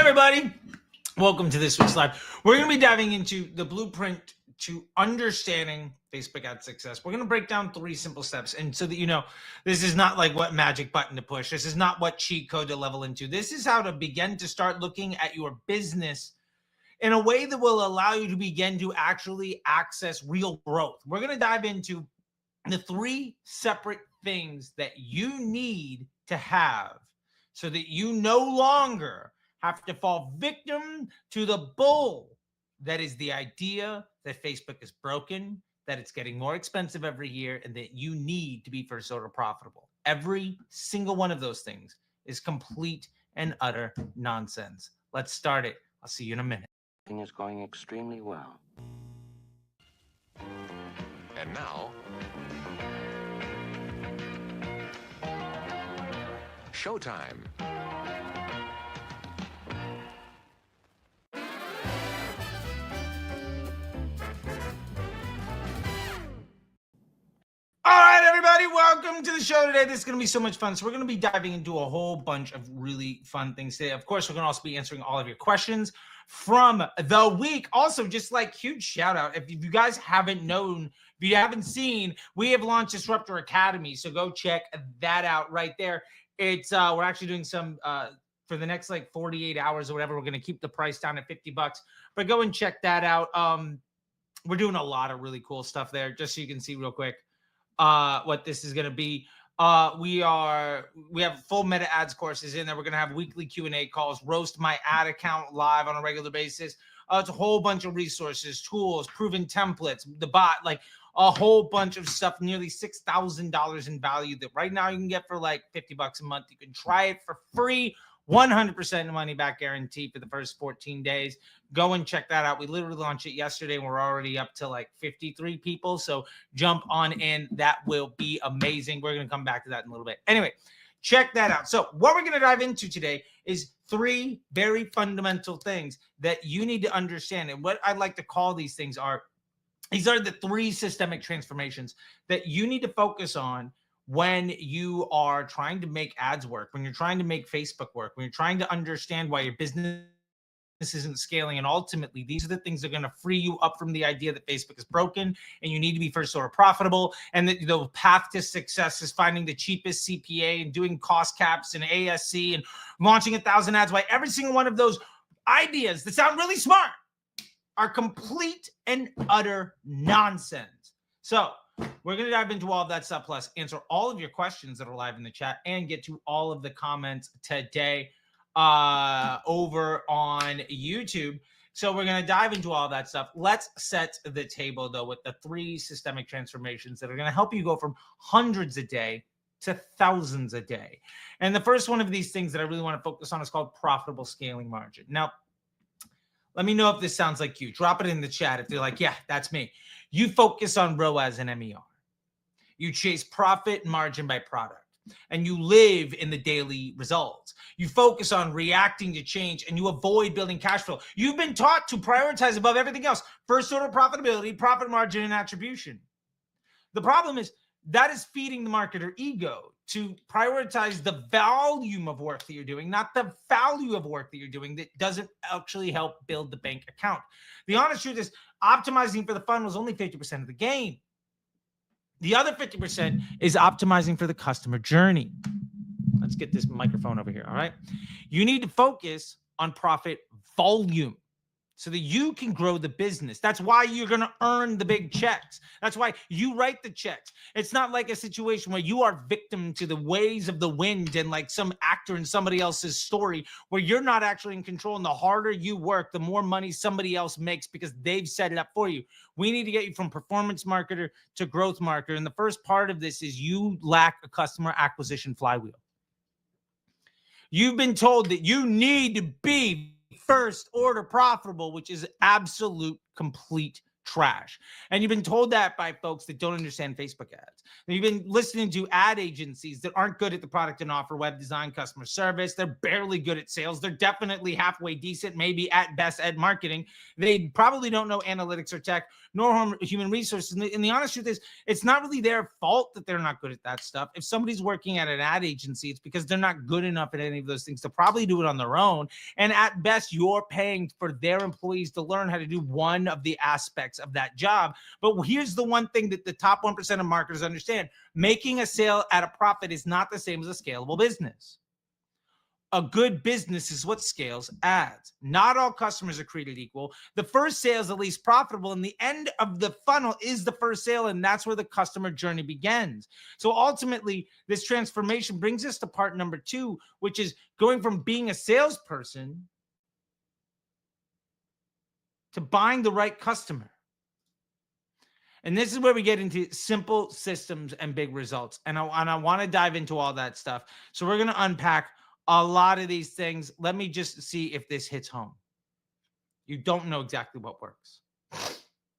everybody, welcome to this week's live. We're going to be diving into the blueprint to understanding Facebook ad success. We're going to break down 3 simple steps, and so that you know, this is not like what magic button to push. This is not what cheat code to level into. This is how to begin to start looking at your business in a way that will allow you to begin to actually access real growth. We're going to dive into the 3 separate things that you need to have so that you no longer have to fall victim to the bull that is the idea that Facebook is broken, that it's getting more expensive every year, and that you need to be first order profitable. Every single one of those things is complete and utter nonsense. Let's start it. I'll see you in a minute. Everything is going extremely well. And now, showtime. All right, everybody, welcome to the show today. This is going to be so much fun. So we're going to be diving into a whole bunch of really fun things today. Of course, we're going to also be answering all of your questions from the week. Also, just like huge shout out, if you guys haven't known, if you haven't seen, we have launched Disruptor Academy. So go check that out right there. It's we're actually doing some for the next like 48 hours or whatever. We're going to keep the price down at $50, but go and check that out. We're doing a lot of really cool stuff there, just so you can see real quick what this is going to be. We have full meta ads courses in there. We're going to have weekly Q&A calls, roast my ad account live on a regular basis. It's a whole bunch of resources, tools, proven templates, the bot, like a whole bunch of stuff, nearly $6,000 in value that right now you can get for like $50 a month. You can try it for free, 100% money back guarantee for the first 14 days. Go and check that out. We literally launched it yesterday and we're already up to like 53 people. So jump on in. That will be amazing. We're going to come back to that in a little bit. Anyway, check that out. So what we're going to dive into today is 3 very fundamental things that you need to understand. And what I'd like to call these things are, these are the 3 systemic transformations that you need to focus on when you are trying to make ads work, when you're trying to make Facebook work, when you're trying to understand why your business isn't scaling. And ultimately, these are the things that are going to free you up from the idea that Facebook is broken and you need to be first order profitable. And that the path to success is finding the cheapest CPA and doing cost caps and ASC and launching 1,000 ads. Why every single one of those ideas that sound really smart are complete and utter nonsense. So we're going to dive into all of that stuff, plus answer all of your questions that are live in the chat and get to all of the comments today over on YouTube. So we're going to dive into all that stuff. Let's set the table, though, with the 3 systemic transformations that are going to help you go from hundreds a day to thousands a day. And the first one of these things that I really want to focus on is called profitable scaling margin. Now, let me know if this sounds like you. Drop it in the chat if they're like, yeah, that's me. You focus on ROAS and MER. You chase profit margin by product, and you live in the daily results. You focus on reacting to change, and you avoid building cash flow. You've been taught to prioritize above everything else: first order profitability, profit margin, and attribution. The problem is that is feeding the marketer ego to prioritize the volume of work that you're doing, not the value of work that you're doing that doesn't actually help build the bank account. The honest truth is optimizing for the funnel is only 50% of the game. The other 50% is optimizing for the customer journey. Let's get this microphone over here, all right? You need to focus on profit volume so that you can grow the business. That's why you're going to earn the big checks. That's why you write the checks. It's not like a situation where you are victim to the ways of the wind and like some actor in somebody else's story where you're not actually in control. And the harder you work, the more money somebody else makes because they've set it up for you. We need to get you from performance marketer to growth marketer. And the first part of this is you lack a customer acquisition flywheel. You've been told that you need to be first order profitable, which is absolute complete trash. And you've been told that by folks that don't understand Facebook ads. And you've been listening to ad agencies that aren't good at the product and offer, web design, customer service. They're barely good at sales. They're definitely halfway decent, maybe at best at marketing. They probably don't know analytics or tech, nor human resources. And the honest truth is, it's not really their fault that they're not good at that stuff. If somebody's working at an ad agency, it's because they're not good enough at any of those things to probably do it on their own. And at best, you're paying for their employees to learn how to do one of the aspects of that job. But here's the one thing that the top 1% of marketers understand. Making a sale at a profit is not the same as a scalable business. A good business is what scales ads. Not all customers are created equal. The first sale is the least profitable, and the end of the funnel is the first sale, and that's where the customer journey begins. So ultimately, this transformation brings us to part number 2, which is going from being a salesperson to buying the right customer. And this is where we get into simple systems and big results. And I want to dive into all that stuff. So we're going to unpack a lot of these things. Let me just see if this hits home. You don't know exactly what works.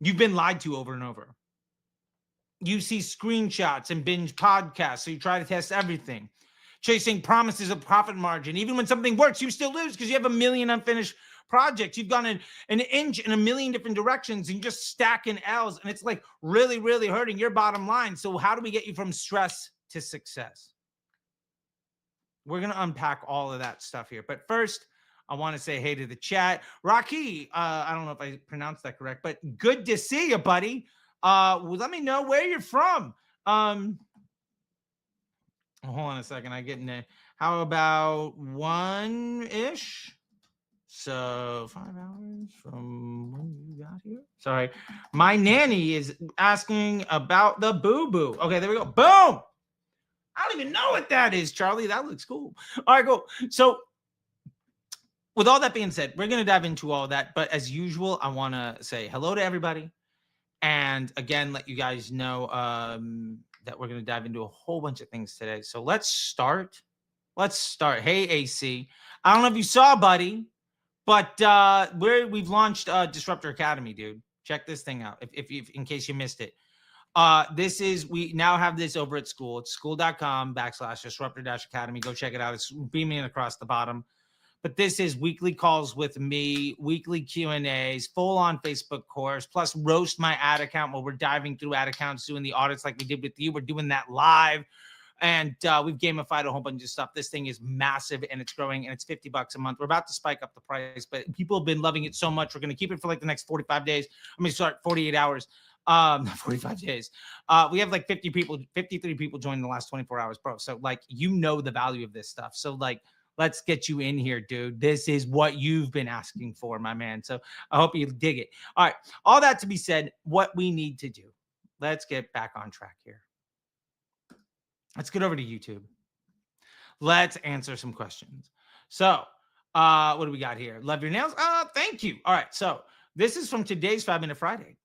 You've been lied to over and over. You see screenshots and binge podcasts, so you try to test everything. Chasing promises of profit margin. Even when something works, you still lose because you have a million unfinished projects. You've gone an inch in a million different directions and just stacking L's, and it's like really, really hurting your bottom line. So how do we get you from stress to success? We're going to unpack all of that stuff here. But first, I want to say hey to the chat. Rocky, I don't know if I pronounced that correct, but good to see you, buddy. Let me know where you're from. Hold on a second. I get in there. How about 1-ish? So 5 hours from when you got here. Sorry. My nanny is asking about the boo-boo. Okay, there we go. Boom. I don't even know what that is, Charlie. That looks cool. All right, cool. So with all that being said, we're going to dive into all that. But as usual, I want to say hello to everybody. And again, let you guys know that we're going to dive into a whole bunch of things today. So let's start. Hey, AC. I don't know if you saw, buddy, but we've launched Disruptor Academy, dude. Check this thing out if in case you missed it. We now have this over at school. It's school.com/disruptor-academy. Go check it out. It's beaming across the bottom. But this is weekly calls with me, weekly Q&As, full-on Facebook course, plus roast my ad account where we're diving through ad accounts, doing the audits like we did with you. We're doing that live. And we've gamified a whole bunch of stuff. This thing is massive and it's growing and it's $50 a month. We're about to spike up the price, but people have been loving it so much. We're going to keep it for like the next 45 days. I'm going to start 48 hours, 45 days. We have like 53 people join in the last 24 hours, bro. So like, you know, the value of this stuff. So like, let's get you in here, dude. This is what you've been asking for, my man. So I hope you dig it. All right. All that to be said, what we need to do, let's get back on track here. Let's get over to YouTube. Let's answer some questions. So what do we got here? Love your nails. Thank you. All right. So this is from today's 5-Minute Friday.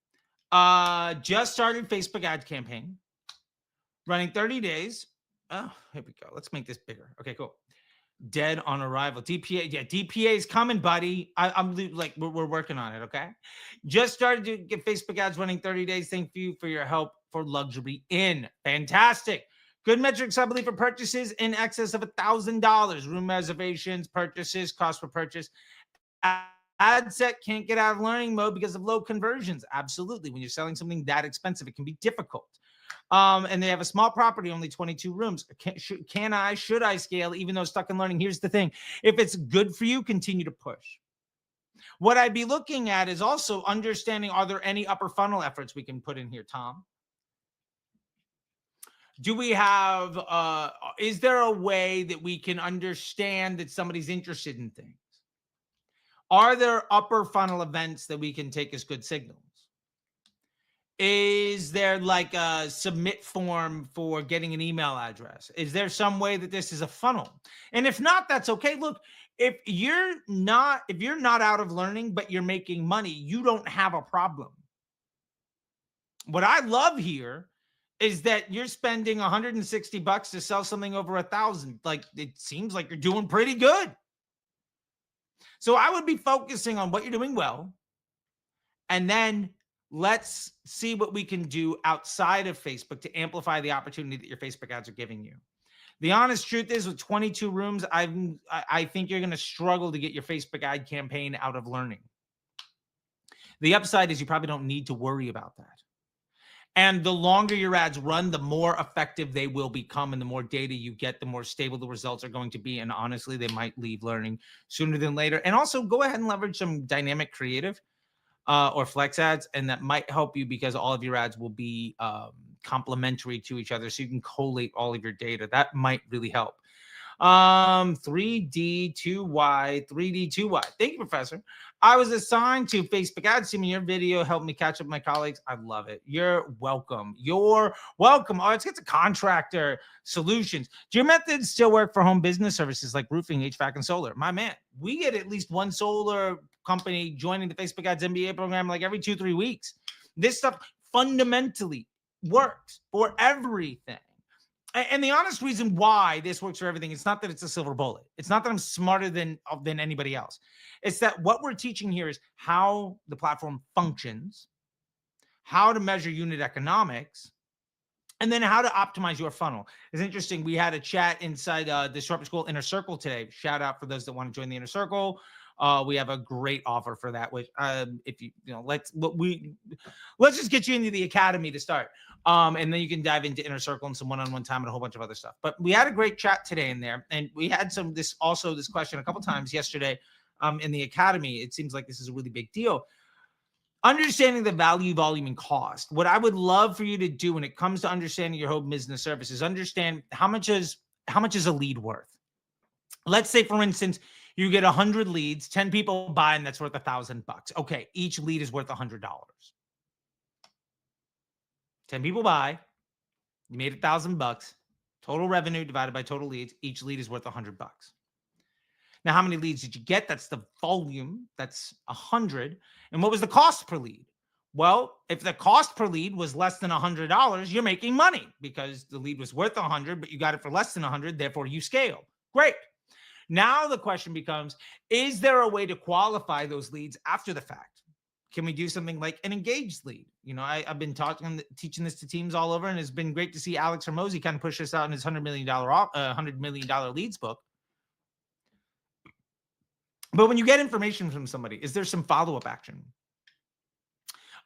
Just started Facebook ad campaign. Running 30 days. Oh, here we go. Let's make this bigger. Okay, cool. Dead on arrival. DPA. Yeah, DPA is coming, buddy. I'm like, we're working on it. Okay. Just started to get Facebook ads running 30 days. Thank you for your help for Luxury Inn. Fantastic. Good metrics, I believe, for purchases in excess of $1,000. Room reservations, purchases, cost per purchase. Ad set can't get out of learning mode because of low conversions. Absolutely. When you're selling something that expensive, it can be difficult. And they have a small property, only 22 rooms. Should I scale even though stuck in learning? Here's the thing. If it's good for you, continue to push. What I'd be looking at is also understanding, are there any upper funnel efforts we can put in here, Tom? Do we have, is there a way that we can understand that somebody's interested in things? Are there upper funnel events that we can take as good signals? Is there like a submit form for getting an email address? Is there some way that this is a funnel? And if not, that's okay. Look, if you're not out of learning, but you're making money, you don't have a problem. What I love here is that you're spending $160 to sell something over $1,000. Like, it seems like you're doing pretty good. So I would be focusing on what you're doing well, and then let's see what we can do outside of Facebook to amplify the opportunity that your Facebook ads are giving you. The honest truth is, with 22 rooms, I think you're going to struggle to get your Facebook ad campaign out of learning. The upside is you probably don't need to worry about that. And the longer your ads run, the more effective they will become. And the more data you get, the more stable the results are going to be. And honestly, they might leave learning sooner than later. And also go ahead and leverage some dynamic creative or flex ads. And that might help you because all of your ads will be complementary to each other. So you can collate all of your data. That might really help. 3D2Y, 3D2Y. Thank you, Professor. I was assigned to Facebook ads team, and your video helped me catch up with my colleagues. I love it. You're welcome. You're welcome. Oh, let's get to contractor solutions. Do your methods still work for home business services like roofing, HVAC, and solar? My man, we get at least one solar company joining the Facebook ads MBA program like every 2-3 weeks. This stuff fundamentally works for everything. And the honest reason why this works for everything, it's not that it's a silver bullet. It's not that I'm smarter than anybody else. It's that what we're teaching here is how the platform functions, how to measure unit economics, and then how to optimize your funnel. It's interesting. We had a chat inside the Disruptor School Inner Circle today. Shout out for those that want to join the Inner Circle. We have a great offer for that, which if you let's just get you into the academy to start. And then you can dive into Inner Circle and some one-on-one time and a whole bunch of other stuff. But we had a great chat today in there. And we had this question a couple times yesterday in the academy. It seems like this is a really big deal. Understanding the value, volume, and cost. What I would love for you to do when it comes to understanding your home business service is understand how much is a lead worth. Let's say, for instance, you get 100 leads, 10 people buy, and that's worth $1,000. Okay, each lead is worth $100. 10 people buy, you made $1,000. Total revenue divided by total leads, each lead is worth $100. Now, how many leads did you get? That's the volume. That's 100. And what was the cost per lead? Well, if the cost per lead was less than $100, you're making money because the lead was worth 100, but you got it for less than 100. Therefore, you scale. Great. Now the question becomes, is there a way to qualify those leads after the fact? Can we do something like an engaged lead? I've been teaching this to teams all over, and it's been great to see Alex Hormozi kind of push this out in his $100 million leads book. But when you get information from somebody, is there some follow-up action?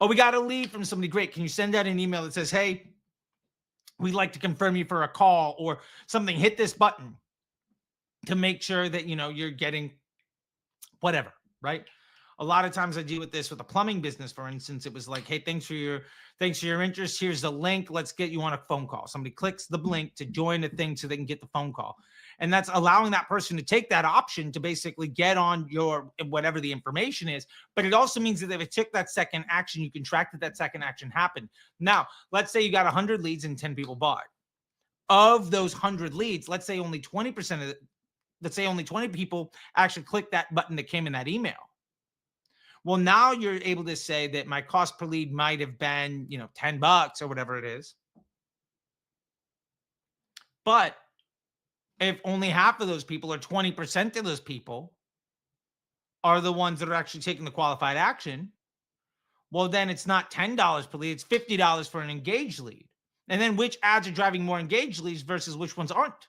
Oh, we got a lead from somebody. Great. Can you send out an email that says, hey, we'd like to confirm you for a call or something? Hit this button to make sure that, you're getting whatever, right? A lot of times I deal with this with a plumbing business, for instance. It was like, hey, thanks for your interest. Here's the link. Let's get you on a phone call. Somebody clicks the link to join the thing so they can get the phone call. And that's allowing that person to take that option to basically get on your whatever the information is. But it also means that if it took that second action, you can track that second action happened. Now, let's say you got 100 leads and 10 people bought. Of those 100 leads, let's say only 20% of it, let's say only 20 people actually clicked that button that came in that email. Well, now you're able to say that my cost per lead might have been, $10 or whatever it is. But if only half of those people or 20% of those people are the ones that are actually taking the qualified action, well, then it's not $10 per lead, it's $50 for an engaged lead. And then which ads are driving more engaged leads versus which ones aren't?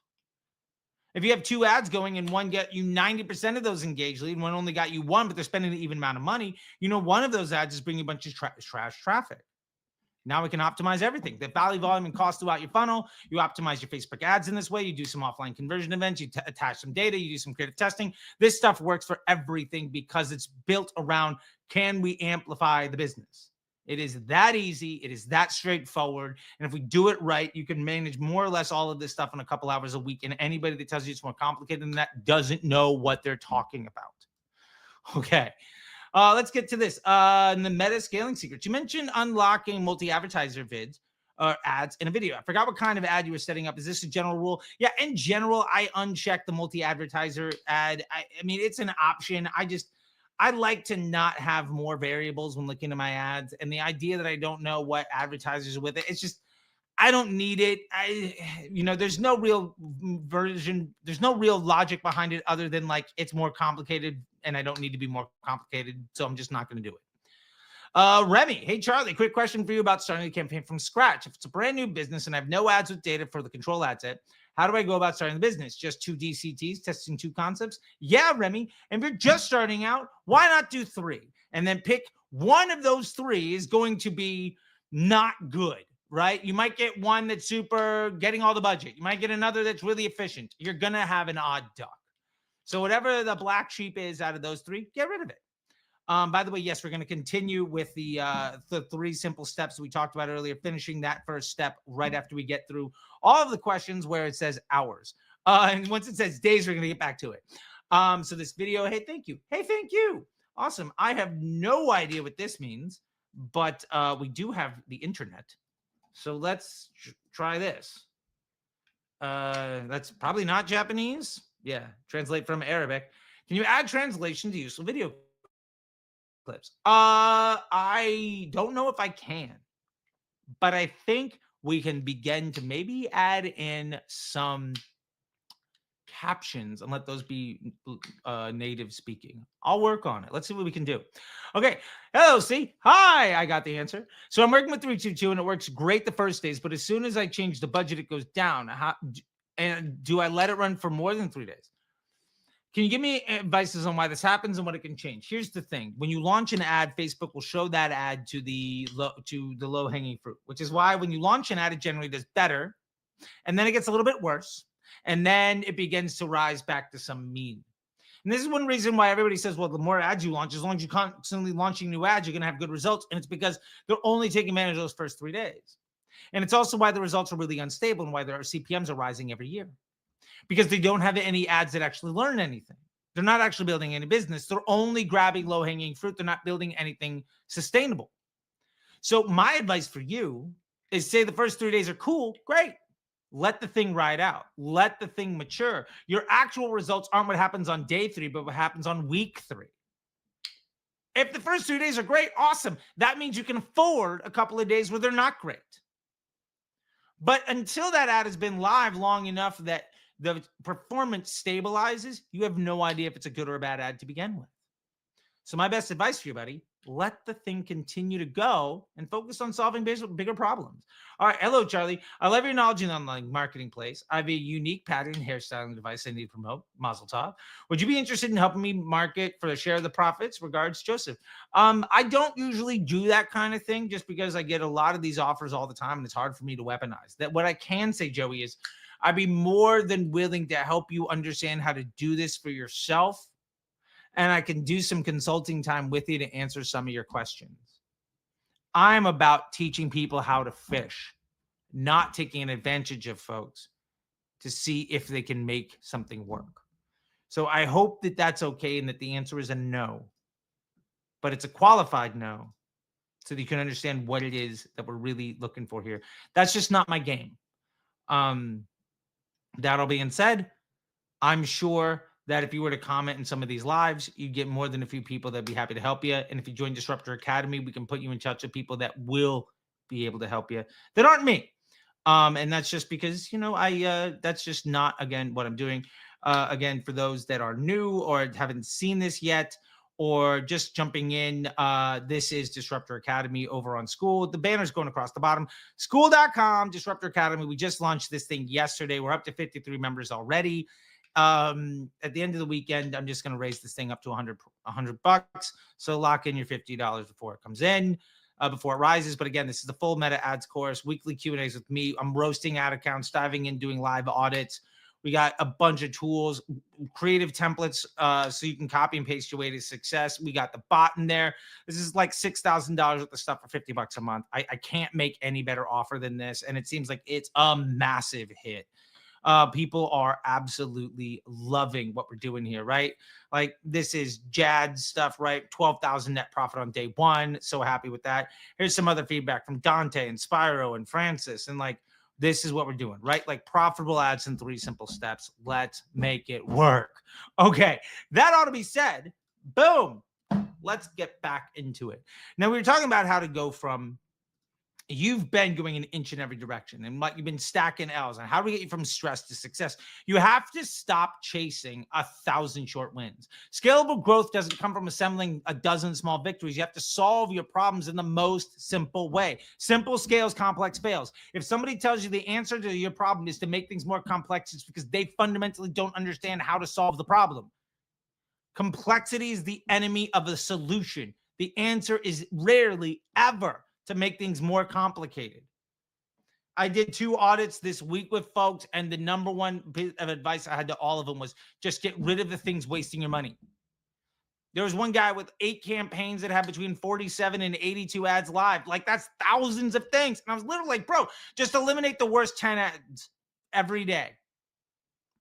If you have 2 ads going and one get you 90% of those engaged leads and one only got you 1, but they're spending an even amount of money, one of those ads is bringing a bunch of trash traffic. Now we can optimize everything. The value, volume, and cost throughout your funnel. You optimize your Facebook ads in this way. You do some offline conversion events. You attach some data. You do some creative testing. This stuff works for everything because it's built around, can we amplify the business? It is that easy. It is that straightforward. And if we do it right, you can manage more or less all of this stuff in a couple hours a week. And anybody that tells you it's more complicated than that doesn't know what they're talking about. Okay. Let's get to this. In the meta scaling secrets, you mentioned unlocking multi-advertiser vids or ads in a video. I forgot what kind of ad you were setting up. Is this a general rule? Yeah, in general, I uncheck the multi-advertiser ad. I mean, it's an option. I like to not have more variables when looking at my ads. And the idea that I don't know what advertisers are with it, it's just, I don't need it. There's no real version. There's no real logic behind it other than like, it's more complicated and I don't need to be more complicated. So I'm just not going to do it. Remy, hey, Charlie, quick question for you about starting a campaign from scratch. If it's a brand new business and I have no ads with data for the control ad set, how do I go about starting the business? Just 2 DCTs, testing 2 concepts? Yeah, Remy. And if you're just starting out, why not do 3? And then pick one of those 3 is going to be not good, right? You might get one that's super getting all the budget. You might get another that's really efficient. You're going to have an odd duck. So whatever the black sheep is out of those 3, get rid of it. By the way, yes, we're going to continue with the 3 simple steps we talked about earlier, finishing that first step right after we get through all of the questions where it says hours. And once it says days, we're going to get back to it. So this video, hey, thank you. Hey, thank you. Awesome. I have no idea what this means, but we do have the internet. So let's try this. That's probably not Japanese. Yeah, translate from Arabic. Can you add translation to useful video clips? I don't know if I can, but I think we can begin to maybe add in some captions and let those be native speaking. I'll work on it. Let's see what we can do. Okay. Hello, see? Hi, I got the answer. So I'm working with 322 and it works great the first days, but as soon as I change the budget, it goes down. And do I let it run for more than 3 days? Can you give me advices on why this happens and what it can change? Here's the thing. When you launch an ad, Facebook will show that ad to the low-hanging fruit, which is why when you launch an ad, it generally does better. And then it gets a little bit worse. And then it begins to rise back to some mean. And this is one reason why everybody says, well, the more ads you launch, as long as you're constantly launching new ads, you're going to have good results. And it's because they're only taking advantage of those first 3 days. And it's also why the results are really unstable and why their CPMs are rising every year. Because they don't have any ads that actually learn anything. They're not actually building any business. They're only grabbing low-hanging fruit. They're not building anything sustainable. So my advice for you is say the first 3 days are cool, great. Let the thing ride out. Let the thing mature. Your actual results aren't what happens on day 3, but what happens on week 3. If the first 2 days are great, awesome. That means you can afford a couple of days where they're not great. But until that ad has been live long enough that the performance stabilizes, you have no idea if it's a good or a bad ad to begin with. So my best advice for you, buddy, let the thing continue to go and focus on solving bigger problems. All right. Hello, Charlie. I love your knowledge in online marketing place. I have a unique pattern hairstyling device I need to promote. Mazel tov. Would you be interested in helping me market for a share of the profits? Regards, Joseph. I don't usually do that kind of thing just because I get a lot of these offers all the time and it's hard for me to weaponize. That what I can say, Joey, is I'd be more than willing to help you understand how to do this for yourself. And I can do some consulting time with you to answer some of your questions. I'm about teaching people how to fish, not taking advantage of folks to see if they can make something work. So I hope that that's okay and that the answer is a no. But it's a qualified no so that you can understand what it is that we're really looking for here. That's just not my game. That all being said, I'm sure that if you were to comment in some of these lives, you get more than a few people that'd be happy to help you. And if you join Disruptor Academy, we can put you in touch with people that will be able to help you that aren't me. And that's just because, that's just not, again, what I'm doing. Again, for those that are new or haven't seen this yet, or just jumping in, this is Disruptor Academy over on School. The banner's going across the bottom. School.com, Disruptor Academy. We just launched this thing yesterday. We're up to 53 members already. At the end of the weekend, I'm just going to raise this thing up to $100. So lock in your $50 before it comes in, before it rises. But again, this is the full meta ads course, weekly Q&As with me. I'm roasting ad accounts, diving in, doing live audits. We got a bunch of tools, creative templates, so you can copy and paste your way to success. We got the bot in there. This is like $6,000 worth of stuff for $50 a month. I can't make any better offer than this. And it seems like it's a massive hit. People are absolutely loving what we're doing here, right? Like this is Jad stuff, right? 12,000 net profit on day 1. So happy with that. Here's some other feedback from Dante and Spyro and Francis. And like, this is what we're doing, right? Like profitable ads in 3 simple steps. Let's make it work. Okay. That ought to be said. Boom. Let's get back into it. Now we were talking about how to go from you've been going an inch in every direction and you've been stacking L's. And how do we get you from stress to success? You have to stop chasing 1,000 short wins. Scalable growth doesn't come from assembling a dozen small victories. You have to solve your problems in the most simple way. Simple scales, complex fails. If somebody tells you the answer to your problem is to make things more complex, it's because they fundamentally don't understand how to solve the problem. Complexity is the enemy of the solution. The answer is rarely ever to make things more complicated. I did 2 audits this week with folks, and the number one bit of advice I had to all of them was just get rid of the things wasting your money. There was one guy with 8 campaigns that had between 47 and 82 ads live. Like, that's thousands of things. And I was literally like, bro, just eliminate the worst 10 ads every day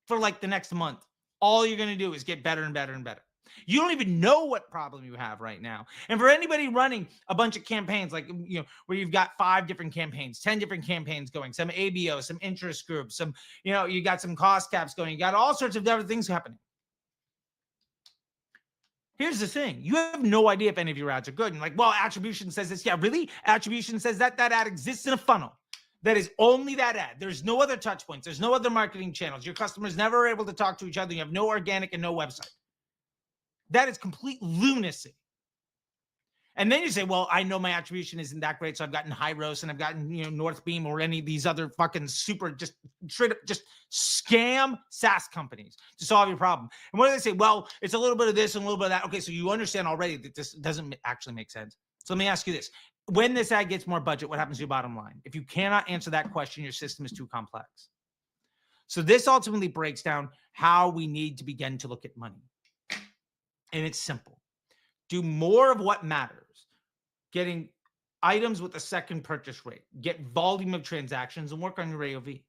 for like the next month. All you're going to do is get better and better and better. You don't even know what problem you have right now. And for anybody running a bunch of campaigns, like, where you've got 5 different campaigns, 10 different campaigns going, some ABO, some interest groups, some, you got some cost caps going, you got all sorts of other things happening. Here's the thing. You have no idea if any of your ads are good. And you're like, well, attribution says this. Yeah, really? Attribution says that ad exists in a funnel. That is only that ad. There's no other touch points. There's no other marketing channels. Your customers never are able to talk to each other. You have no organic and no website. That is complete lunacy. And then you say, well, I know my attribution isn't that great, so I've gotten Hyros and I've gotten, Northbeam or any of these other fucking super, just straight up, just scam SaaS companies to solve your problem. And what do they say? Well, it's a little bit of this and a little bit of that. Okay, so you understand already that this doesn't actually make sense. So let me ask you this. When this ad gets more budget, what happens to your bottom line? If you cannot answer that question, your system is too complex. So this ultimately breaks down how we need to begin to look at money. And it's simple. Do more of what matters. Getting items with a second purchase rate. Get volume of transactions and work on your AOV.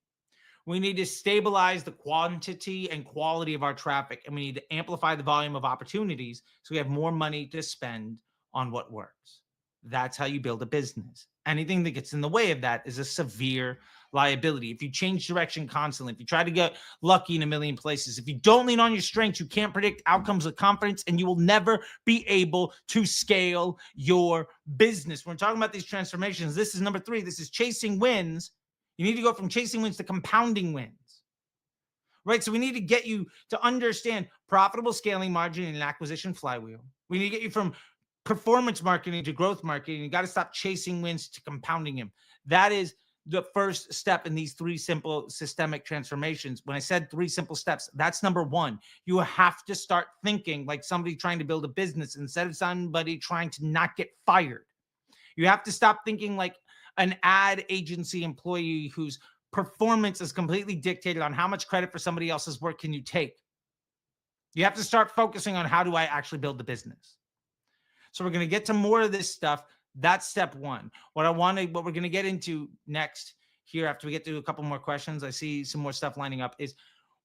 We need to stabilize the quantity and quality of our traffic. And we need to amplify the volume of opportunities so we have more money to spend on what works. That's how you build a business. Anything that gets in the way of that is a severe liability. If you change direction constantly, if you try to get lucky in a million places, if you don't lean on your strengths, you can't predict outcomes with confidence, and you will never be able to scale your business. When we're talking about these transformations, this is number 3. This is chasing wins. You need to go from chasing wins to compounding wins. Right? So we need to get you to understand profitable scaling margin and acquisition flywheel. We need to get you from performance marketing to growth marketing. You got to stop chasing wins to compounding them. That is the first step in these 3 simple systemic transformations. When I said 3 simple steps, that's number 1. You have to start thinking like somebody trying to build a business instead of somebody trying to not get fired. You have to stop thinking like an ad agency employee whose performance is completely dictated on how much credit for somebody else's work can you take. You have to start focusing on how do I actually build the business. So we're going to get to more of this stuff. That's step 1. What we're going to get into next here after we get to a couple more questions, I see some more stuff lining up, is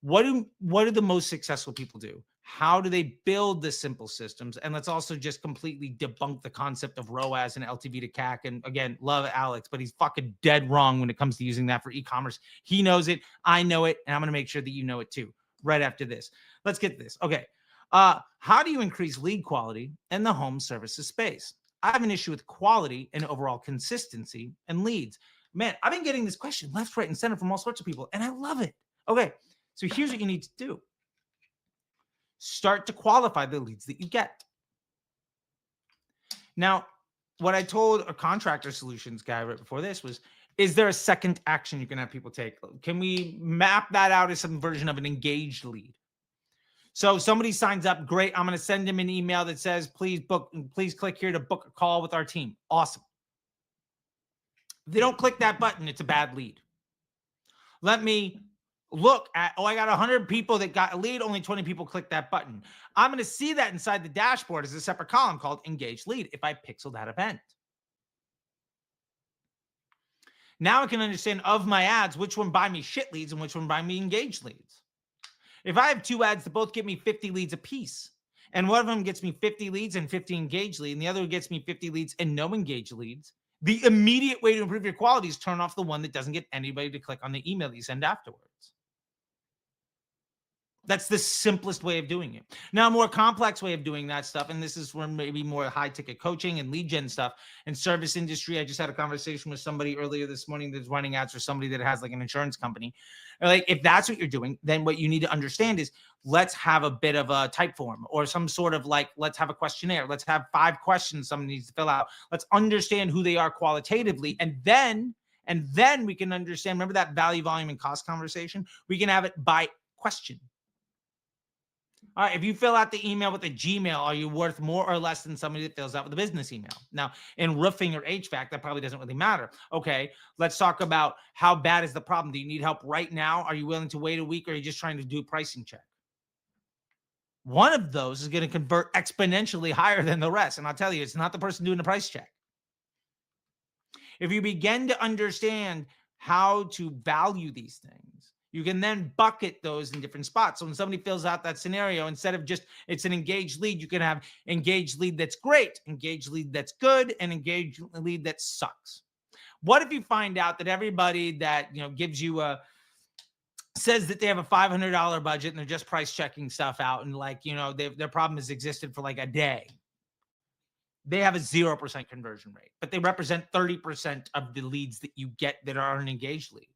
what do the most successful people do? How do they build the simple systems? And let's also just completely debunk the concept of ROAS and LTV to CAC. And again, love Alex, but he's fucking dead wrong when it comes to using that for e-commerce. He knows it. I know it. And I'm going to make sure that you know it too right after this. Let's get this. Okay. How do you increase lead quality in the home services space? I have an issue with quality and overall consistency and leads. Man, I've been getting this question left, right, and center from all sorts of people, and I love it. Okay, so here's what you need to do. Start to qualify the leads that you get. Now, what I told a contractor solutions guy right before this was, is there a second action you can have people take? Can we map that out as some version of an engaged lead? So somebody signs up, great. I'm going to send them an email that says, please click here to book a call with our team. Awesome. If they don't click that button, it's a bad lead. Let me look at, I got 100 people that got a lead. Only 20 people click that button. I'm going to see that inside the dashboard as a separate column called engaged lead if I pixel that event. Now I can understand of my ads, which one buy me shit leads and which one buy me engaged leads. If I have 2 ads that both get me 50 leads apiece, and one of them gets me 50 leads and 50 engaged leads, and the other gets me 50 leads and no engaged leads, the immediate way to improve your quality is turn off the one that doesn't get anybody to click on the email that you send afterwards. That's the simplest way of doing it. Now, a more complex way of doing that stuff, and this is where maybe more high ticket coaching and lead gen stuff and service industry. I just had a conversation with somebody earlier this morning that's running ads for somebody that has like an insurance company. Like, if that's what you're doing, then what you need to understand is let's have a bit of a type form or some sort of like, let's have a questionnaire. Let's have 5 questions someone needs to fill out. Let's understand who they are qualitatively. And then we can understand, remember that value, volume, and cost conversation? We can have it by question. All right, if you fill out the email with a Gmail, are you worth more or less than somebody that fills out with a business email? Now, in roofing or HVAC, that probably doesn't really matter. Okay, let's talk about how bad is the problem. Do you need help right now? Are you willing to wait a week, or are you just trying to do a pricing check? One of those is going to convert exponentially higher than the rest. And I'll tell you, it's not the person doing the price check. If you begin to understand how to value these things, you can then bucket those in different spots. So when somebody fills out that scenario, instead of just it's an engaged lead, you can have engaged lead that's great, engaged lead that's good, and engaged lead that sucks. What if you find out that everybody that gives you says that they have a $500 budget and they're just price checking stuff out, and their problem has existed for like a day? They have a 0% conversion rate, but they represent 30% of the leads that you get that are an engaged lead.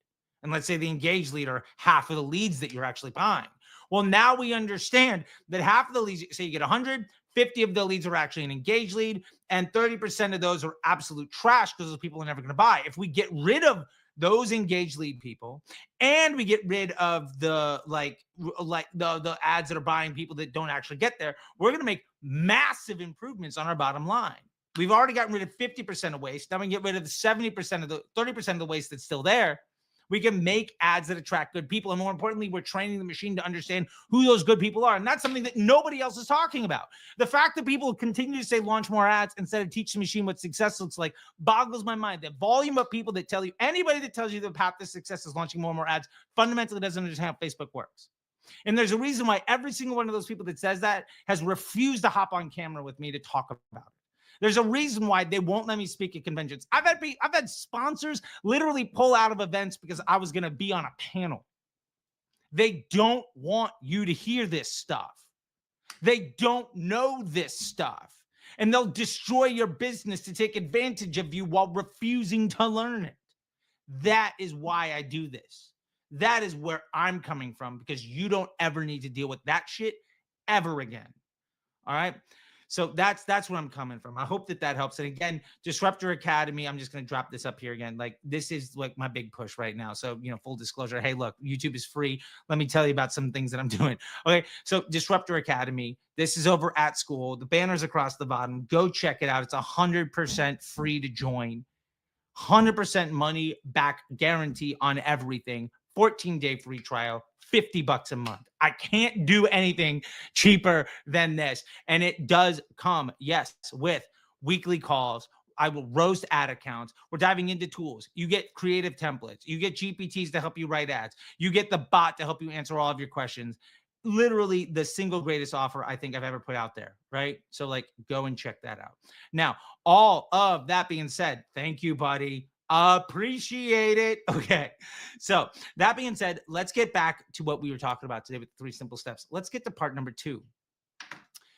And let's say the engaged lead are half of the leads that you're actually buying. Well, now we understand that half of the leads, say you get 100, 50 of the leads are actually an engaged lead, and 30% of those are absolute trash because those people are never going to buy. If we get rid of those engaged lead people, and we get rid of the the ads that are buying people that don't actually get there, we're going to make massive improvements on our bottom line. We've already gotten rid of 50% of waste. Now we can get rid of the 70% of the 30% of the waste that's still there. We can make ads that attract good people. And more importantly, we're training the machine to understand who those good people are. And that's something that nobody else is talking about. The fact that people continue to say launch more ads instead of teach the machine what success looks like boggles my mind. The volume of people that tell you, anybody that tells you the path to success is launching more and more ads, fundamentally doesn't understand how Facebook works. And there's a reason why every single one of those people that says that has refused to hop on camera with me to talk about it. There's a reason why they won't let me speak at conventions. I've had sponsors literally pull out of events because I was going to be on a panel. They don't want you to hear this stuff. They don't know this stuff. And they'll destroy your business to take advantage of you while refusing to learn it. That is why I do this. That is where I'm coming from, because you don't ever need to deal with that shit ever again. All right? So that's where I'm coming from. I hope that helps. And again, Disruptor Academy, I'm just going to drop this up here again. Like, this is like my big push right now. So, full disclosure. Hey, look, YouTube is free. Let me tell you about some things that I'm doing. Okay. So Disruptor Academy, this is over at school. The banner's across the bottom. Go check it out. It's 100% free to join. 100% money back guarantee on everything. 14-day free trial, $50 a month. I can't do anything cheaper than this. And it does come, yes, with weekly calls. I will roast ad accounts. We're diving into tools. You get creative templates. You get GPTs to help you write ads. You get the bot to help you answer all of your questions. Literally the single greatest offer I think I've ever put out there, right? So go and check that out. Now, all of that being said, thank you, buddy. Appreciate it. Okay. So that being said, let's get back to what we were talking about today with the 3 simple steps. Let's get to part number 2.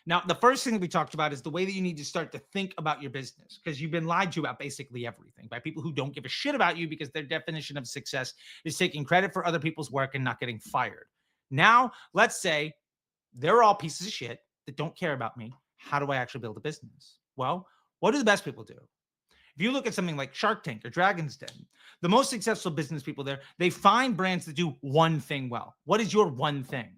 Now, the first thing that we talked about is the way that you need to start to think about your business, because you've been lied to about basically everything by people who don't give a shit about you, because their definition of success is taking credit for other people's work and not getting fired. Now, let's say they're all pieces of shit that don't care about me. How do I actually build a business? Well, what do the best people do? If you look at something like Shark Tank or Dragon's Den, the most successful business people there, they find brands that do one thing well. What is your one thing?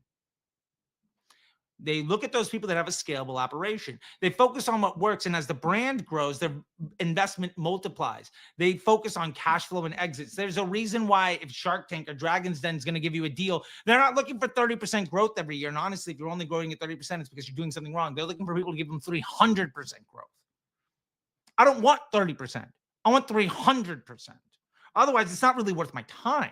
They look at those people that have a scalable operation. They focus on what works. And as the brand grows, their investment multiplies. They focus on cash flow and exits. There's a reason why if Shark Tank or Dragon's Den is going to give you a deal, they're not looking for 30% growth every year. And honestly, if you're only growing at 30%, it's because you're doing something wrong. They're looking for people to give them 300% growth. I don't want 30%. I want 300%. Otherwise, it's not really worth my time.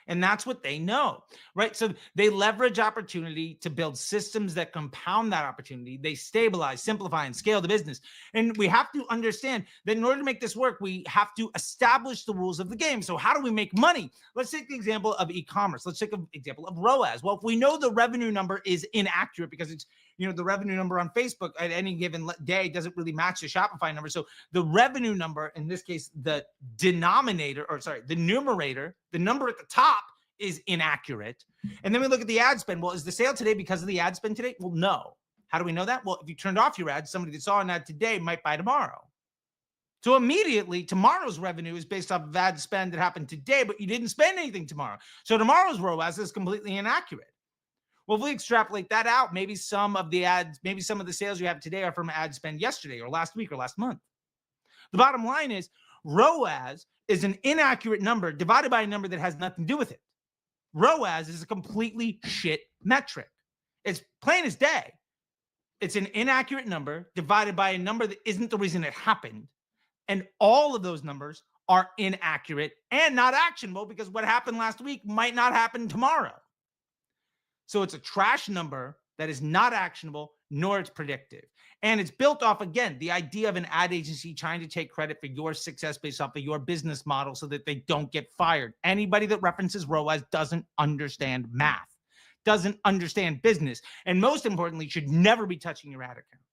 And that's what they know, right? So they leverage opportunity to build systems that compound that opportunity. They stabilize, simplify, and scale the business. And we have to understand that in order to make this work, we have to establish the rules of the game. So how do we make money? Let's take the example of e-commerce. Let's take an example of ROAS. Well, if we know the revenue number is inaccurate because it's, the revenue number on Facebook at any given day doesn't really match the Shopify number. So the revenue number, in this case, the numerator, the number at the top is inaccurate. And then we look at the ad spend. Well, is the sale today because of the ad spend today? Well, no. How do we know that? Well, if you turned off your ad, somebody that saw an ad today might buy tomorrow. So immediately, tomorrow's revenue is based off of ad spend that happened today, but you didn't spend anything tomorrow. So tomorrow's ROAS is completely inaccurate. Well, if we extrapolate that out, maybe some of the sales you have today are from ad spend yesterday or last week or last month. The bottom line is ROAS is an inaccurate number divided by a number that has nothing to do with it. ROAS is a completely shit metric. It's plain as day. It's an inaccurate number divided by a number that isn't the reason it happened. And all of those numbers are inaccurate and not actionable because what happened last week might not happen tomorrow. So it's a trash number that is not actionable, nor it's predictive. And it's built off, again, the idea of an ad agency trying to take credit for your success based off of your business model so that they don't get fired. Anybody that references ROAS doesn't understand math, doesn't understand business, and most importantly, should never be touching your ad account.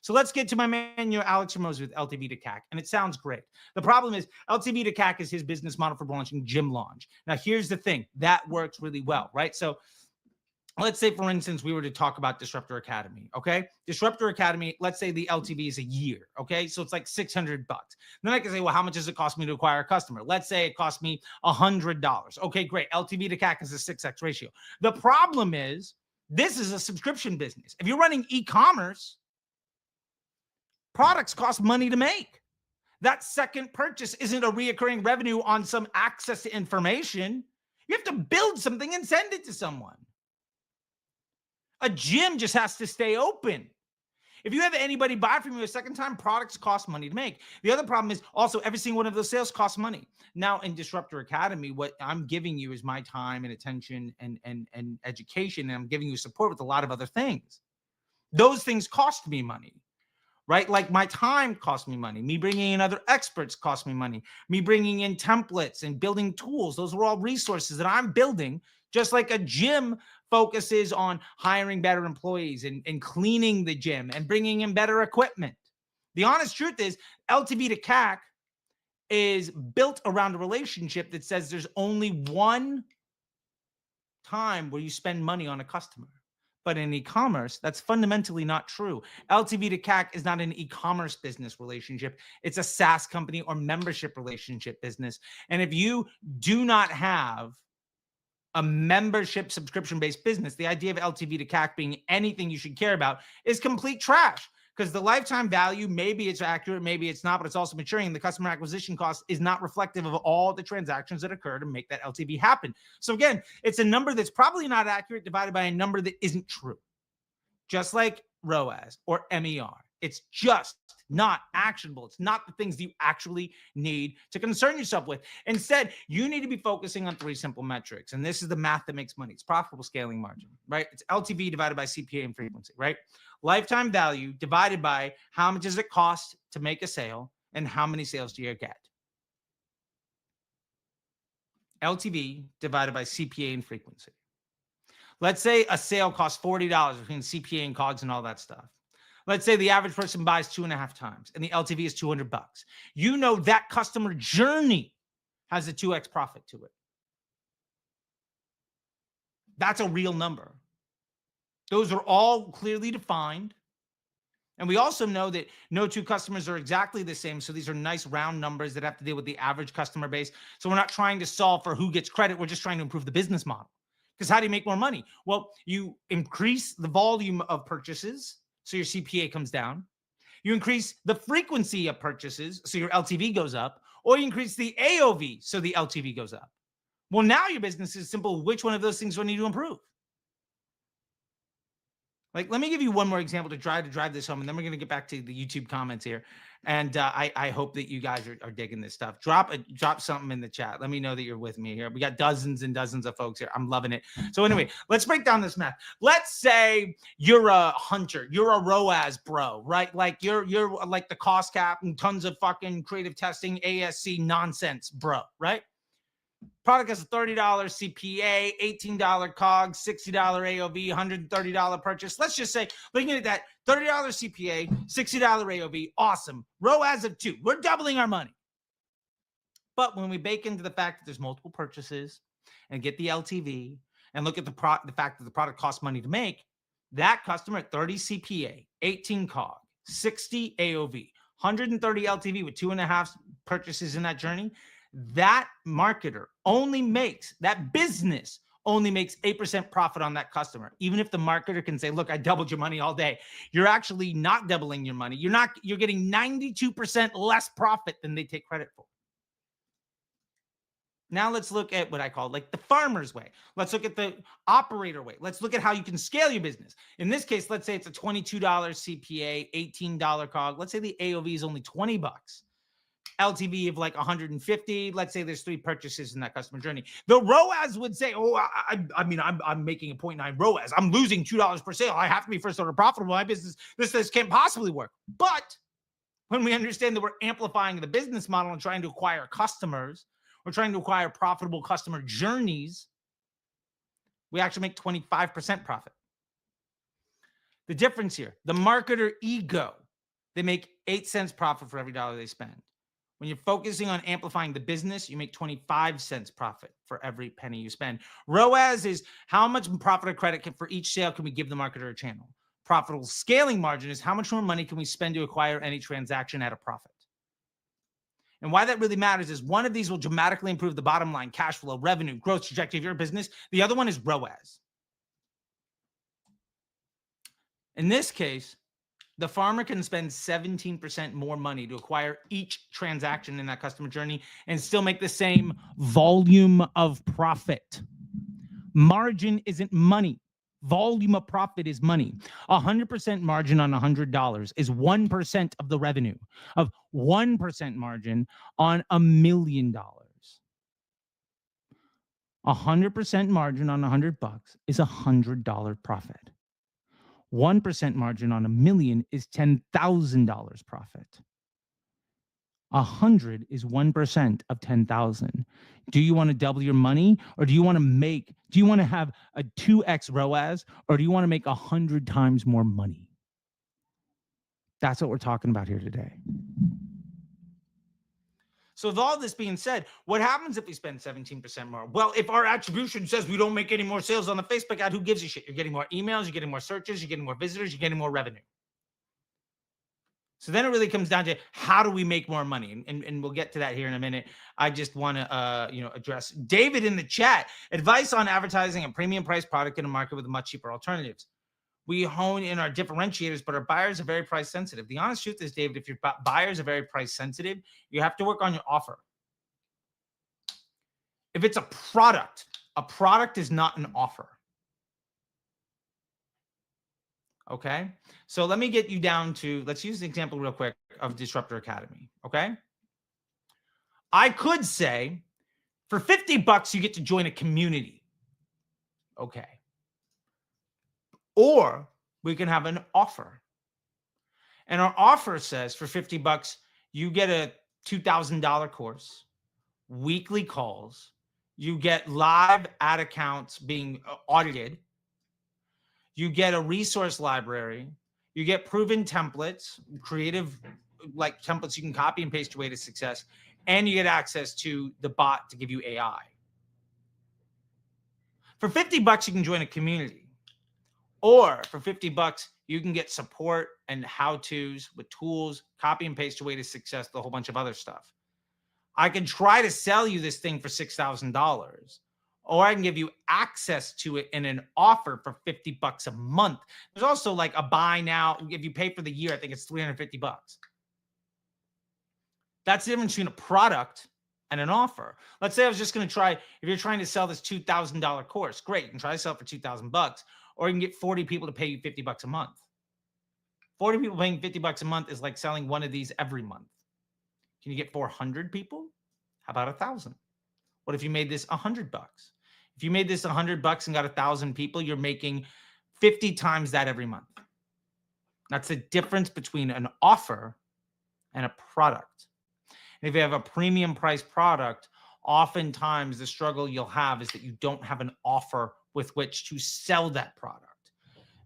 So let's get to my man, Alex Ramosi with LTV to CAC, and it sounds great. The problem is LTV to CAC is his business model for launching Gym Launch. Now, here's the thing. That works really well, right? So let's say, for instance, we were to talk about Disruptor Academy, okay? Disruptor Academy, let's say the LTV is a year, okay? So it's like $600. Then I can say, well, how much does it cost me to acquire a customer? Let's say it cost me $100. Okay, great. LTV to CAC is a 6x ratio. The problem is this is a subscription business. If you're running e-commerce, products cost money to make. That second purchase isn't a reoccurring revenue on some access to information. You have to build something and send it to someone. A gym just has to stay open. If you have anybody buy from you a second time, products cost money to make. The other problem is also every single one of those sales costs money. Now in Disruptor Academy, what I'm giving you is my time and attention and education, and I'm giving you support with a lot of other things. Those things cost me money, right? Like my time costs me money. Me bringing in other experts cost me money. Me bringing in templates and building tools. Those are all resources that I'm building, just like a gym focuses on hiring better employees and cleaning the gym and bringing in better equipment. The honest truth is LTV to CAC is built around a relationship that says there's only one time where you spend money on a customer. But in e-commerce, that's fundamentally not true. LTV to CAC is not an e-commerce business relationship. It's a SaaS company or membership relationship business. And if you do not have a membership subscription-based business, the idea of LTV to CAC being anything you should care about is complete trash, because the lifetime value, maybe it's accurate, maybe it's not, but it's also maturing. The customer acquisition cost is not reflective of all the transactions that occur to make that LTV happen. So again, it's a number that's probably not accurate divided by a number that isn't true. Just like ROAS or MER. It's just not actionable. It's not the things that you actually need to concern yourself with. Instead, you need to be focusing on 3 simple metrics. And this is the math that makes money. It's profitable scaling margin, right? It's LTV divided by CPA and frequency, right? Lifetime value divided by how much does it cost to make a sale and how many sales do you get? LTV divided by CPA and frequency. Let's say a sale costs $40 between CPA and COGS and all that stuff. Let's say the average person buys 2.5 times and the LTV is $200. You know that customer journey has a 2x profit to it. That's a real number. Those are all clearly defined. And we also know that no 2 customers are exactly the same. So these are nice round numbers that have to deal with the average customer base. So we're not trying to solve for who gets credit. We're just trying to improve the business model. Because how do you make more money? Well, you increase the volume of purchases, so your CPA comes down. You increase the frequency of purchases, so your LTV goes up. Or you increase the AOV, so the LTV goes up. Well, now your business is simple. Which one of those things do I need to improve? Like, let me give you one more example to try to drive this home, and then we're going to get back to the YouTube comments here. And I hope that you guys are digging this stuff. Drop something in the chat. Let me know that you're with me here. We got dozens and dozens of folks here. I'm loving it. So anyway, let's break down this math. Let's say you're a hunter. You're a ROAS bro, right? Like you're like the cost cap and tons of fucking creative testing, ASC nonsense bro, right? Product has a $30 CPA, $18 COGS, $60 AOV, $130 purchase. Let's just say, looking at that, $30 CPA, $60 AOV, awesome. ROAS of 2. We're doubling our money. But when we bake into the fact that there's multiple purchases and get the LTV and look at the fact that the product costs money to make, that customer at 30 CPA, 18 COG, 60 AOV, 130 LTV with 2.5 purchases in that journey, that marketer only makes, that business only makes 8% profit on that customer. Even if the marketer can say, look, I doubled your money all day, you're actually not doubling your money. You're getting 92% less profit than they take credit for. Now let's look at what I call like the farmer's way. Let's look at the operator way. Let's look at how you can scale your business. In this case, let's say it's a $22 CPA, $18 COG. Let's say the AOV is only $20. LTV of like 150. Let's say there's 3 purchases in that customer journey. The ROAS would say, oh, I mean, I'm making a 0.9 ROAS. I'm losing $2 per sale. I have to be first order profitable. My business, this can't possibly work. But when we understand that we're amplifying the business model and trying to acquire customers, we're trying to acquire profitable customer journeys, we actually make 25% profit. The difference here, the marketer ego, they make 8 cents profit for every dollar they spend. When you're focusing on amplifying the business, you make 25 cents profit for every penny you spend. ROAS is how much profit or credit for each sale can we give the marketer or channel. Profitable scaling margin is how much more money can we spend to acquire any transaction at a profit. And why that really matters is one of these will dramatically improve the bottom line, cash flow, revenue, growth trajectory of your business. The other one is ROAS. In this case, the farmer can spend 17% more money to acquire each transaction in that customer journey and still make the same volume of profit. Margin isn't money. Volume of profit is money. 100% margin on $100 is 1% of the revenue of 1% margin on $1 million. 100% margin on $100 is $100 profit. 1% margin on $1 million is $10,000 profit. 100 is 1% of 10,000. Do you want to double your money, or do you want to have a 2x ROAS, or do you want to make 100 times more money? That's what we're talking about here today. So with all this being said, what happens if we spend 17% more? Well, if our attribution says we don't make any more sales on the Facebook ad, who gives a shit? You're getting more emails, you're getting more searches, you're getting more visitors, you're getting more revenue. So then it really comes down to how do we make more money? And we'll get to that here in a minute. I just want to address David in the chat. Advice on advertising a premium price product in a market with much cheaper alternatives. We hone in our differentiators, but our buyers are very price sensitive. The honest truth is, David, if your buyers are very price sensitive, you have to work on your offer. If it's a product is not an offer. Okay, so let me get you down to, let's use the example real quick of Disruptor Academy. Okay, I could say for $50 you get to join a community. Okay, or we can have an offer, and our offer says for $50 you get a $2,000 course, weekly calls, you get live ad accounts being audited. You get a resource library, you get proven templates, creative like templates you can copy and paste your way to success, and you get access to the bot to give you AI. For $50, you can join a community, or for $50, you can get support and how-tos with tools, copy and paste your way to success, a whole bunch of other stuff. I can try to sell you this thing for $6,000. Or I can give you access to it in an offer for $50 a month. There's also like a buy now. If you pay for the year, I think it's $350. That's the difference between a product and an offer. Let's say I was just going to try, if you're trying to sell this $2,000 course, great. You can try to sell it for $2,000. or you can get 40 people to pay you $50 a month. 40 people paying $50 a month is like selling one of these every month. Can you get 400 people? How about 1,000? What if you made this $100? If you made this $100 and got 1,000 people, you're making 50 times that every month. That's the difference between an offer and a product. And if you have a premium price product, oftentimes the struggle you'll have is that you don't have an offer with which to sell that product.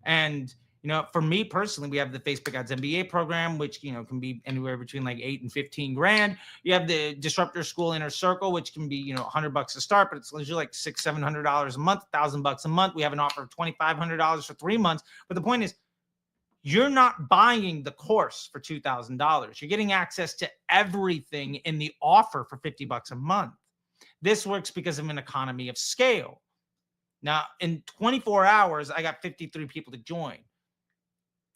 And, you know, for me personally, we have the Facebook Ads MBA program, which, you know, can be anywhere between like 8 and 15 grand. You have the Disruptor School Inner Circle, which can be, you know, $100 to start, but it's usually like $600-700 a month, $1,000 a month. We have an offer of $2,500 for 3 months. But the point is, you're not buying the course for $2,000. You're getting access to everything in the offer for $50 a month. This works because of an economy of scale. Now, in 24 hours, I got 53 people to join.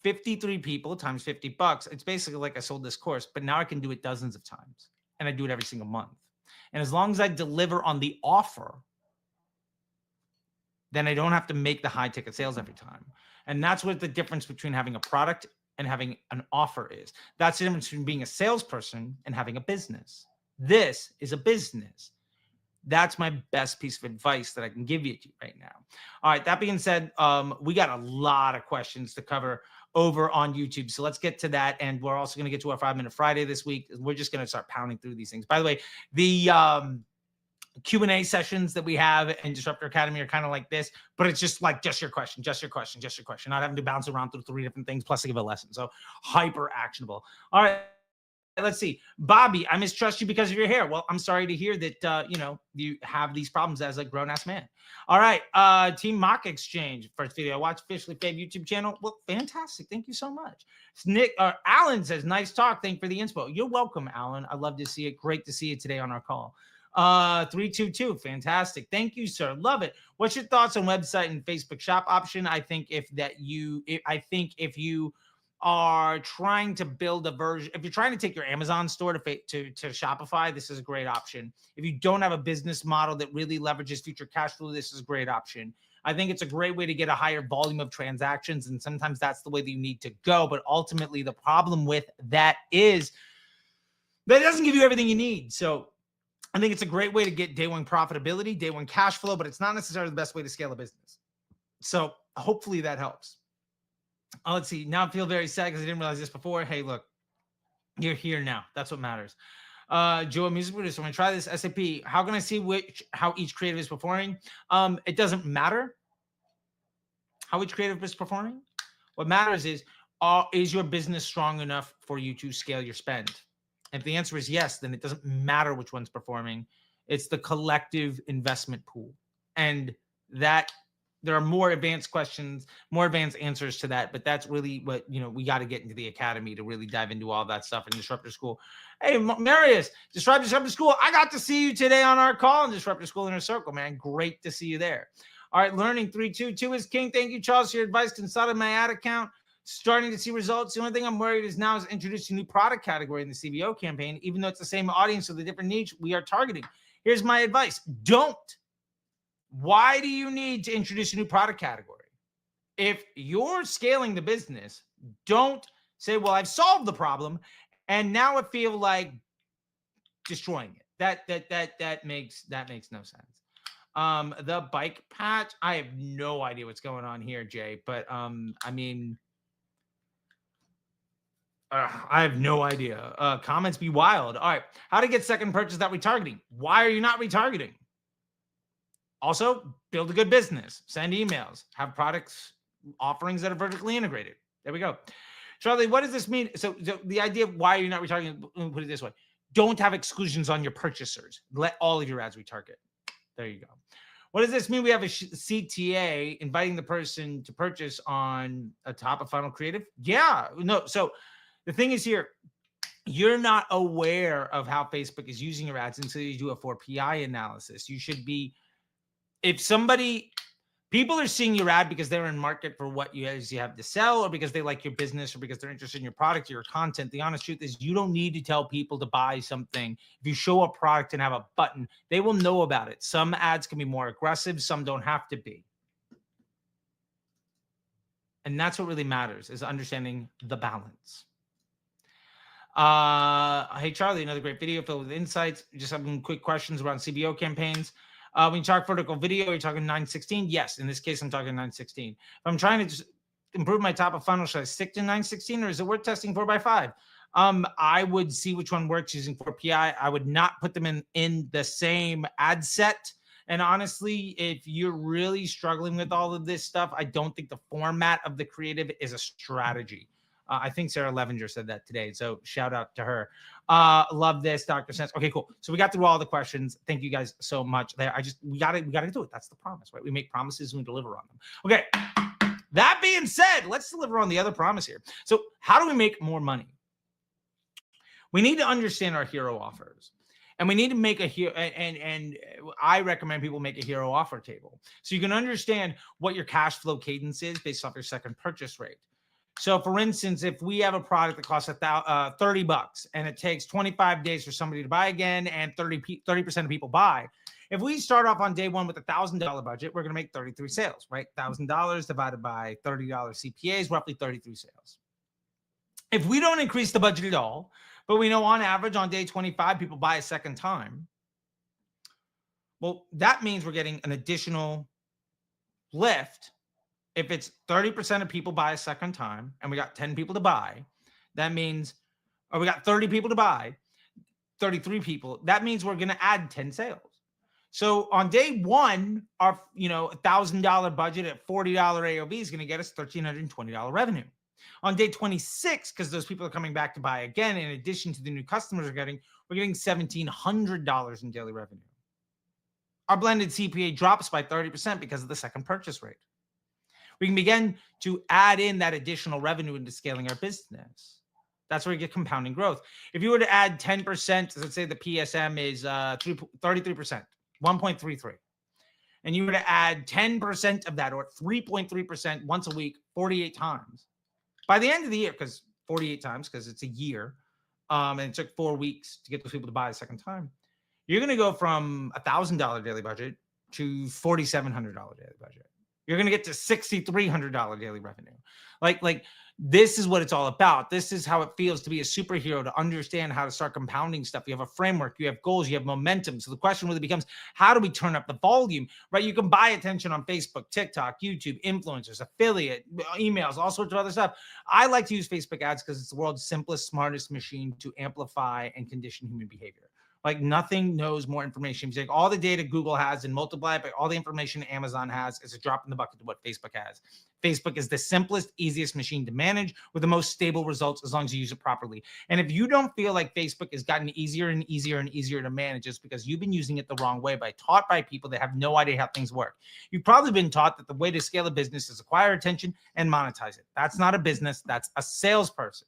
53 people times $50. It's basically like I sold this course, but now I can do it dozens of times, and I do it every single month. And as long as I deliver on the offer, then I don't have to make the high ticket sales every time. And that's what the difference between having a product and having an offer is. That's the difference between being a salesperson and having a business. This is a business. That's my best piece of advice that I can give you right now. All right, that being said, we got a lot of questions to cover over on YouTube. So let's get to that. And we're also going to get to our 5-Minute Friday this week. We're just going to start pounding through these things. By the way, the Q&A sessions that we have in Disruptor Academy are kind of like this, but it's just like just your question, not having to bounce around through 3 different things plus to give a lesson. So hyper actionable. All right, let's see. Bobby, I mistrust you because of your hair. Well, I'm sorry to hear that, you know, you have these problems as a grown-ass man. All right, Team Mock Exchange, first video I watched, officially Fave YouTube channel. Well, fantastic. Thank you so much. Alan says, nice talk. Thank you for the inspo. You're welcome, Alan. I love to see it. Great to see you today on our call. 322, fantastic. Thank you, sir. Love it. What's your thoughts on website and Facebook shop option? I think if you are trying to build a version, if you're trying to take your Amazon store to Shopify, this is a great option. If you don't have a business model that really leverages future cash flow, this is a great option. I think it's a great way to get a higher volume of transactions, and sometimes that's the way that you need to go. But ultimately, the problem with that is that it doesn't give you everything you need. So I think it's a great way to get day one profitability, day one cash flow, but it's not necessarily the best way to scale a business. So hopefully that helps. Let's see. Now I feel very sad because I didn't realize this before. Hey, look, you're here now. That's what matters. Joe, music producer, when I try this SAP, how can I see how each creative is performing? It doesn't matter how each creative is performing. What matters is your business strong enough for you to scale your spend? If the answer is yes, then it doesn't matter which one's performing. It's the collective investment pool. And that there are more advanced questions, more advanced answers to that. But that's really what, you know, we got to get into the academy to really dive into all that stuff in Disruptor School. Hey, Marius, Disruptor School. I got to see you today on our call in Disruptor School Inner Circle, man. Great to see you there. All right, learning 322 is king. Thank you, Charles, for your advice. Consulted my ad account. Starting to see results. The only thing I'm worried is now is introducing a new product category in the CBO campaign, even though it's the same audience with a different niche we are targeting. Here's my advice. Don't. Why do you need to introduce a new product category? If you're scaling the business, don't say, well, I've solved the problem and now I feel like destroying it. That makes no sense. The bike patch, I have no idea what's going on here, Jay, but I mean, I have no idea. Comments be wild. All right. How to get second purchase without retargeting? Why are you not retargeting? Also, build a good business. Send emails. Have products, offerings that are vertically integrated. There we go. Charlie, what does this mean? So the idea of why you're not retargeting, let me put it this way. Don't have exclusions on your purchasers. Let all of your ads retarget. There you go. What does this mean? We have a CTA inviting the person to purchase on a top of funnel creative? Yeah. No. So the thing is here, you're not aware of how Facebook is using your ads until you do a 4PI analysis. You should be, if people are seeing your ad because they're in market for what you have to sell, or because they like your business, or because they're interested in your product or your content. The honest truth is you don't need to tell people to buy something. If you show a product and have a button, they will know about it. Some ads can be more aggressive. Some don't have to be. And that's what really matters, is understanding the balance. Hey, Charlie, another great video filled with insights. Just having quick questions around CBO campaigns. When you talk vertical video, you're talking 916? Yes, in this case, I'm talking 916. If I'm trying to just improve my top of funnel, should I stick to 916 or is it worth testing 4x5? I would see which one works using 4PI. I would not put them in the same ad set. And honestly, if you're really struggling with all of this stuff, I don't think the format of the creative is a strategy. I think Sarah Levenger said that today. So shout out to her. Love this, Dr. Sense. Okay, cool. So we got through all the questions. Thank you guys so much. There, we gotta do it. That's the promise, right? We make promises and we deliver on them. Okay. That being said, let's deliver on the other promise here. So how do we make more money? We need to understand our hero offers. And we need to make a hero, and I recommend people make a hero offer table. So you can understand what your cash flow cadence is based off your second purchase rate. So for instance, if we have a product that costs $30 and it takes 25 days for somebody to buy again and 30% of people buy, if we start off on day one with $1,000 budget, we're going to make 33 sales, right? $1,000 divided by $30 CPA is roughly 33 sales. If we don't increase the budget at all, but we know on average on day 25, people buy a second time, well, that means we're getting an additional lift. If it's 30% of people buy a second time and we got 10 people to buy, that means, or we got 30 people to buy, 33 people, that means we're going to add 10 sales. So on day one, our $1,000 budget at $40 AOV is going to get us $1,320 revenue. On day 26, because those people are coming back to buy again, in addition to the new customers we're getting $1,700 in daily revenue. Our blended CPA drops by 30% because of the second purchase rate. We can begin to add in that additional revenue into scaling our business. That's where we get compounding growth. If you were to add 10%, let's say the PSM is 33%, 1.33. And you were to add 10% of that, or 3.3% once a week, 48 times. By the end of the year, because 48 times, because it's a year, and it took 4 weeks to get those people to buy a second time, you're going to go from $1,000 daily budget to $4,700 daily budget. You're going to get to $6,300 daily revenue. Like this is what it's all about. This is how it feels to be a superhero, to understand how to start compounding stuff. You have a framework, you have goals, you have momentum. So the question really becomes, how do we turn up the volume, right? You can buy attention on Facebook, TikTok, YouTube, influencers, affiliate, emails, all sorts of other stuff. I like to use Facebook ads because it's the world's simplest, smartest machine to amplify and condition human behavior. Like nothing knows more information. If you take all the data Google has and multiply it by all the information Amazon has, it's a drop in the bucket to what Facebook has. Facebook is the simplest, easiest machine to manage with the most stable results as long as you use it properly. And if you don't feel like Facebook has gotten easier and easier and easier to manage, it's because you've been using it the wrong way, taught by people that have no idea how things work. You've probably been taught that the way to scale a business is acquire attention and monetize it. That's not a business. That's a salesperson.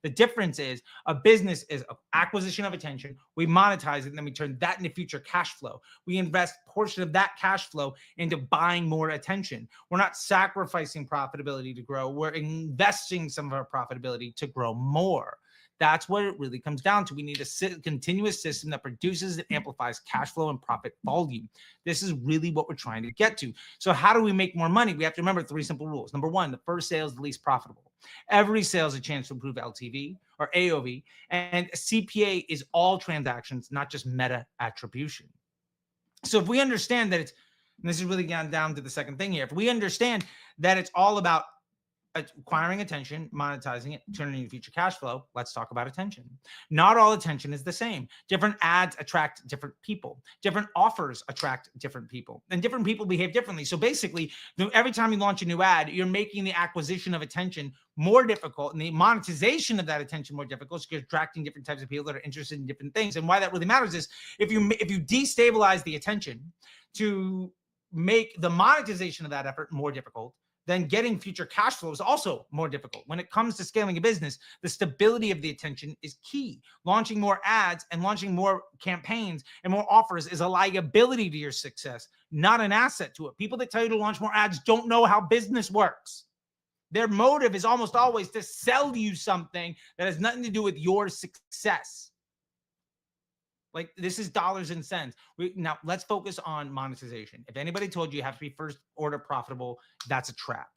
The difference is a business is an acquisition of attention. We monetize it, and then we turn that into future cash flow. We invest a portion of that cash flow into buying more attention. We're not sacrificing profitability to grow. We're investing some of our profitability to grow more. That's what it really comes down to. We need a continuous system that produces and amplifies cash flow and profit volume. This is really what we're trying to get to. So how do we make more money? We have to remember 3 simple rules. Number 1, the first sale is the least profitable. Every sale is a chance to improve LTV or AOV, and CPA is all transactions, not just meta attribution. So if we understand that it's, and this is really down to the second thing here, if we understand that it's all about acquiring attention, monetizing it, turning into future cash flow, let's talk about attention. Not all attention is the same. Different ads attract different people. Different offers attract different people. And different people behave differently. So basically, every time you launch a new ad, you're making the acquisition of attention more difficult and the monetization of that attention more difficult, so you're attracting different types of people that are interested in different things. And why that really matters is if you destabilize the attention to make the monetization of that effort more difficult, then getting future cash flow is also more difficult. When it comes to scaling a business, the stability of the attention is key. Launching more ads and launching more campaigns and more offers is a liability to your success, not an asset to it. People that tell you to launch more ads don't know how business works. Their motive is almost always to sell you something that has nothing to do with your success. Like, this is dollars and cents. Now, let's focus on monetization. If anybody told you you have to be first order profitable, that's a trap.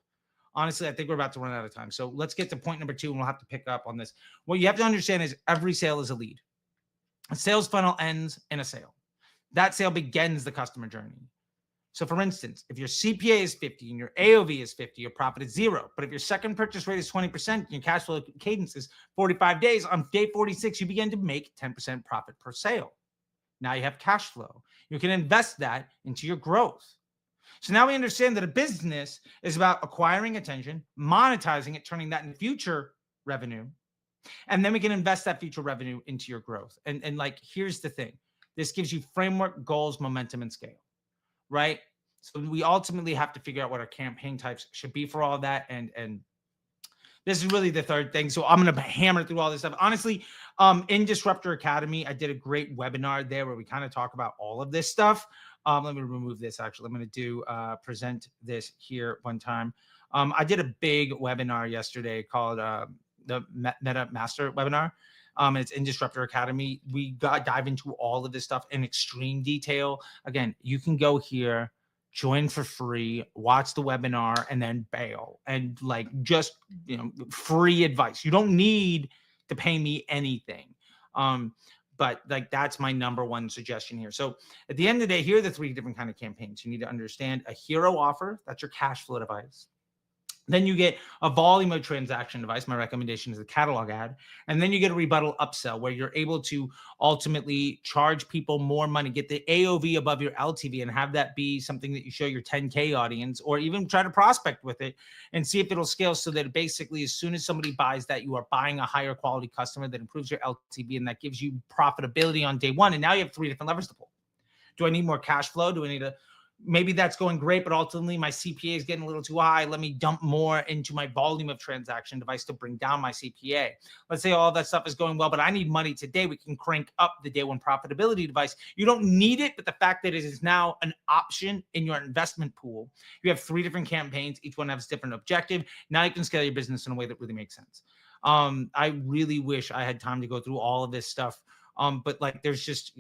Honestly, I think we're about to run out of time. So let's get to point number 2, and we'll have to pick up on this. What you have to understand is every sale is a lead. A sales funnel ends in a sale. That sale begins the customer journey. So for instance, if your CPA is 50 and your AOV is 50, your profit is 0. But if your second purchase rate is 20%, your cash flow cadence is 45 days, on day 46, you begin to make 10% profit per sale. Now you have cash flow. You can invest that into your growth. So now we understand that a business is about acquiring attention, monetizing it, turning that into future revenue. And then we can invest that future revenue into your growth. And like, here's the thing. This gives you framework, goals, momentum, and scale, right? So we ultimately have to figure out what our campaign types should be for all of that. And this is really the third thing. So I'm going to hammer through all this stuff. Honestly, in Disruptor Academy, I did a great webinar there where we kind of talk about all of this stuff. Let me remove this. Actually, I'm going to do present this here one time. I did a big webinar yesterday called the Meta Master webinar. It's in Disruptor Academy. We dive into all of this stuff in extreme detail. Again, you can go here, join for free, watch the webinar, and then bail. And like, just, free advice. You don't need to pay me anything. But like, that's my number one suggestion here. So at the end of the day, here are the 3 different kind of campaigns. You need to understand a hero offer. That's your cash flow device. Then you get a volume of transaction device. My recommendation is a catalog ad. And then you get a rebuttal upsell where you're able to ultimately charge people more money, get the AOV above your LTV, and have that be something that you show your 10K audience, or even try to prospect with it and see if it'll scale, so that basically as soon as somebody buys that, you are buying a higher quality customer that improves your LTV, and that gives you profitability on day one. And now you have 3 different levers to pull. Do I need more cash flow? Do I need a Maybe that's going great, but ultimately my CPA is getting a little too high. Let me dump more into my volume of transaction device to bring down my CPA. Let's say all that stuff is going well, but I need money today. We can crank up the day 1 profitability device. You don't need it, but the fact that it is now an option in your investment pool. You have 3 different campaigns. Each one has a different objective. Now you can scale your business in a way that really makes sense. I really wish I had time to go through all of this stuff. But like, there's just,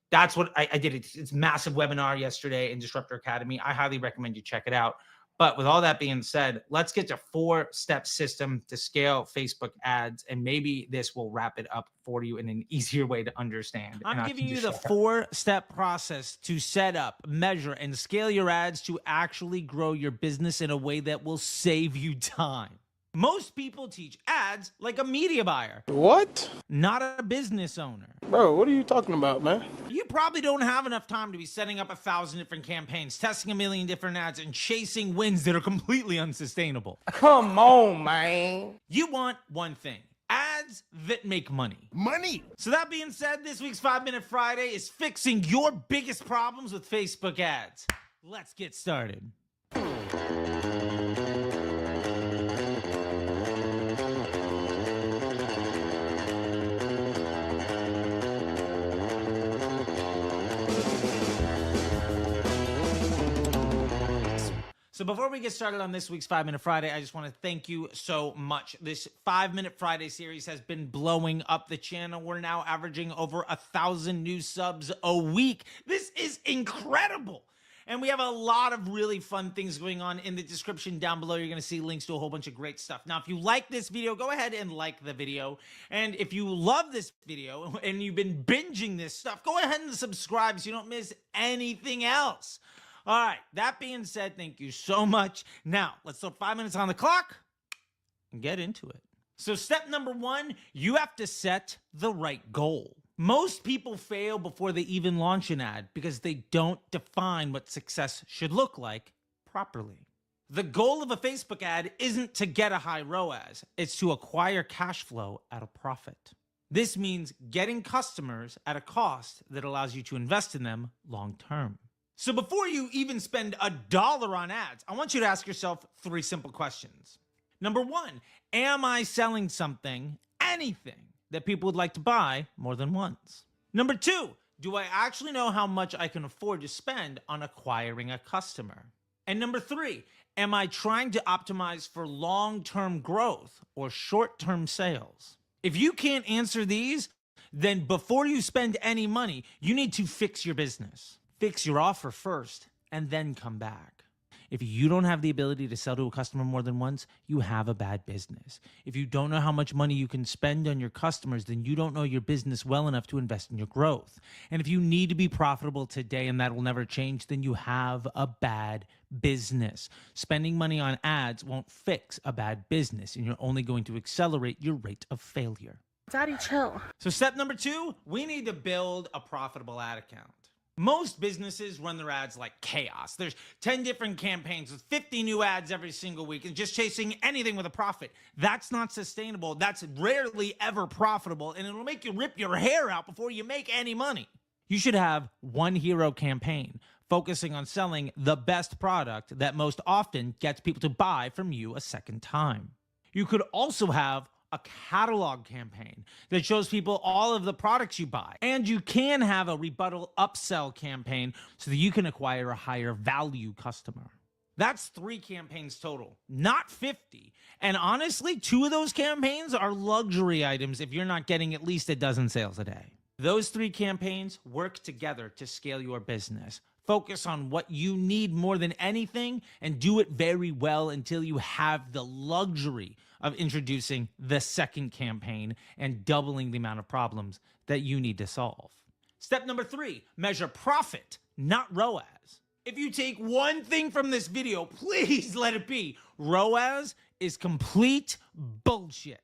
that's what I did. It's massive webinar yesterday in Disruptor Academy. I highly recommend you check it out. But with all that being said, let's get to 4-step system to scale Facebook ads. And maybe this will wrap it up for you in an easier way to understand. I'm giving you the 4-step process to set up, measure, and scale your ads to actually grow your business in a way that will save you time. Most people teach ads like a media buyer. What? Not a business owner. Bro, what are you talking about, man? You probably don't have enough time to be setting up 1,000 different campaigns, testing a million different ads, and chasing wins that are completely unsustainable. Come on, man. You want one thing: ads that make money. Money! So that being said, this week's 5-Minute Friday is fixing your biggest problems with Facebook ads. Let's get started. So before we get started on this week's 5-Minute Friday, I just want to thank you so much. This 5-Minute Friday series has been blowing up the channel. We're now averaging over 1,000 new subs a week. This is incredible. And we have a lot of really fun things going on. In the description down below, you're going to see links to a whole bunch of great stuff. Now, if you like this video, go ahead and like the video. And if you love this video and you've been binging this stuff, go ahead and subscribe so you don't miss anything else. All right, that being said, thank you so much. Now, let's throw 5 minutes on the clock and get into it. So step number 1, you have to set the right goal. Most people fail before they even launch an ad because they don't define what success should look like properly. The goal of a Facebook ad isn't to get a high ROAS. It's to acquire cash flow at a profit. This means getting customers at a cost that allows you to invest in them long term. So before you even spend $1 on ads, I want you to ask yourself 3 simple questions. Number 1, am I selling something, anything, that people would like to buy more than once? Number 2, do I actually know how much I can afford to spend on acquiring a customer? And number 3, am I trying to optimize for long-term growth or short-term sales? If you can't answer these, then before you spend any money, you need to fix your business. Fix your offer first and then come back. If you don't have the ability to sell to a customer more than once, you have a bad business. If you don't know how much money you can spend on your customers, then you don't know your business well enough to invest in your growth. And if you need to be profitable today and that will never change, then you have a bad business. Spending money on ads won't fix a bad business, and you're only going to accelerate your rate of failure. Daddy, chill. So step number 2, we need to build a profitable ad account. Most businesses run their ads like chaos. There's 10 different campaigns with 50 new ads every single week and just chasing anything with a profit. That's not sustainable. That's rarely ever profitable, and it'll make you rip your hair out before you make any money. You should have one hero campaign focusing on selling the best product that most often gets people to buy from you a second time. You could also have a catalog campaign that shows people all of the products you buy. And you can have a rebuttal upsell campaign so that you can acquire a higher value customer. That's 3 campaigns total, not 50. And honestly, 2 of those campaigns are luxury items if you're not getting at least a dozen sales a day. Those 3 campaigns work together to scale your business. Focus on what you need more than anything and do it very well until you have the luxury of introducing the second campaign and doubling the amount of problems that you need to solve. Step number 3, measure profit, not ROAS. If you take one thing from this video, please let it be ROAS is complete bullshit.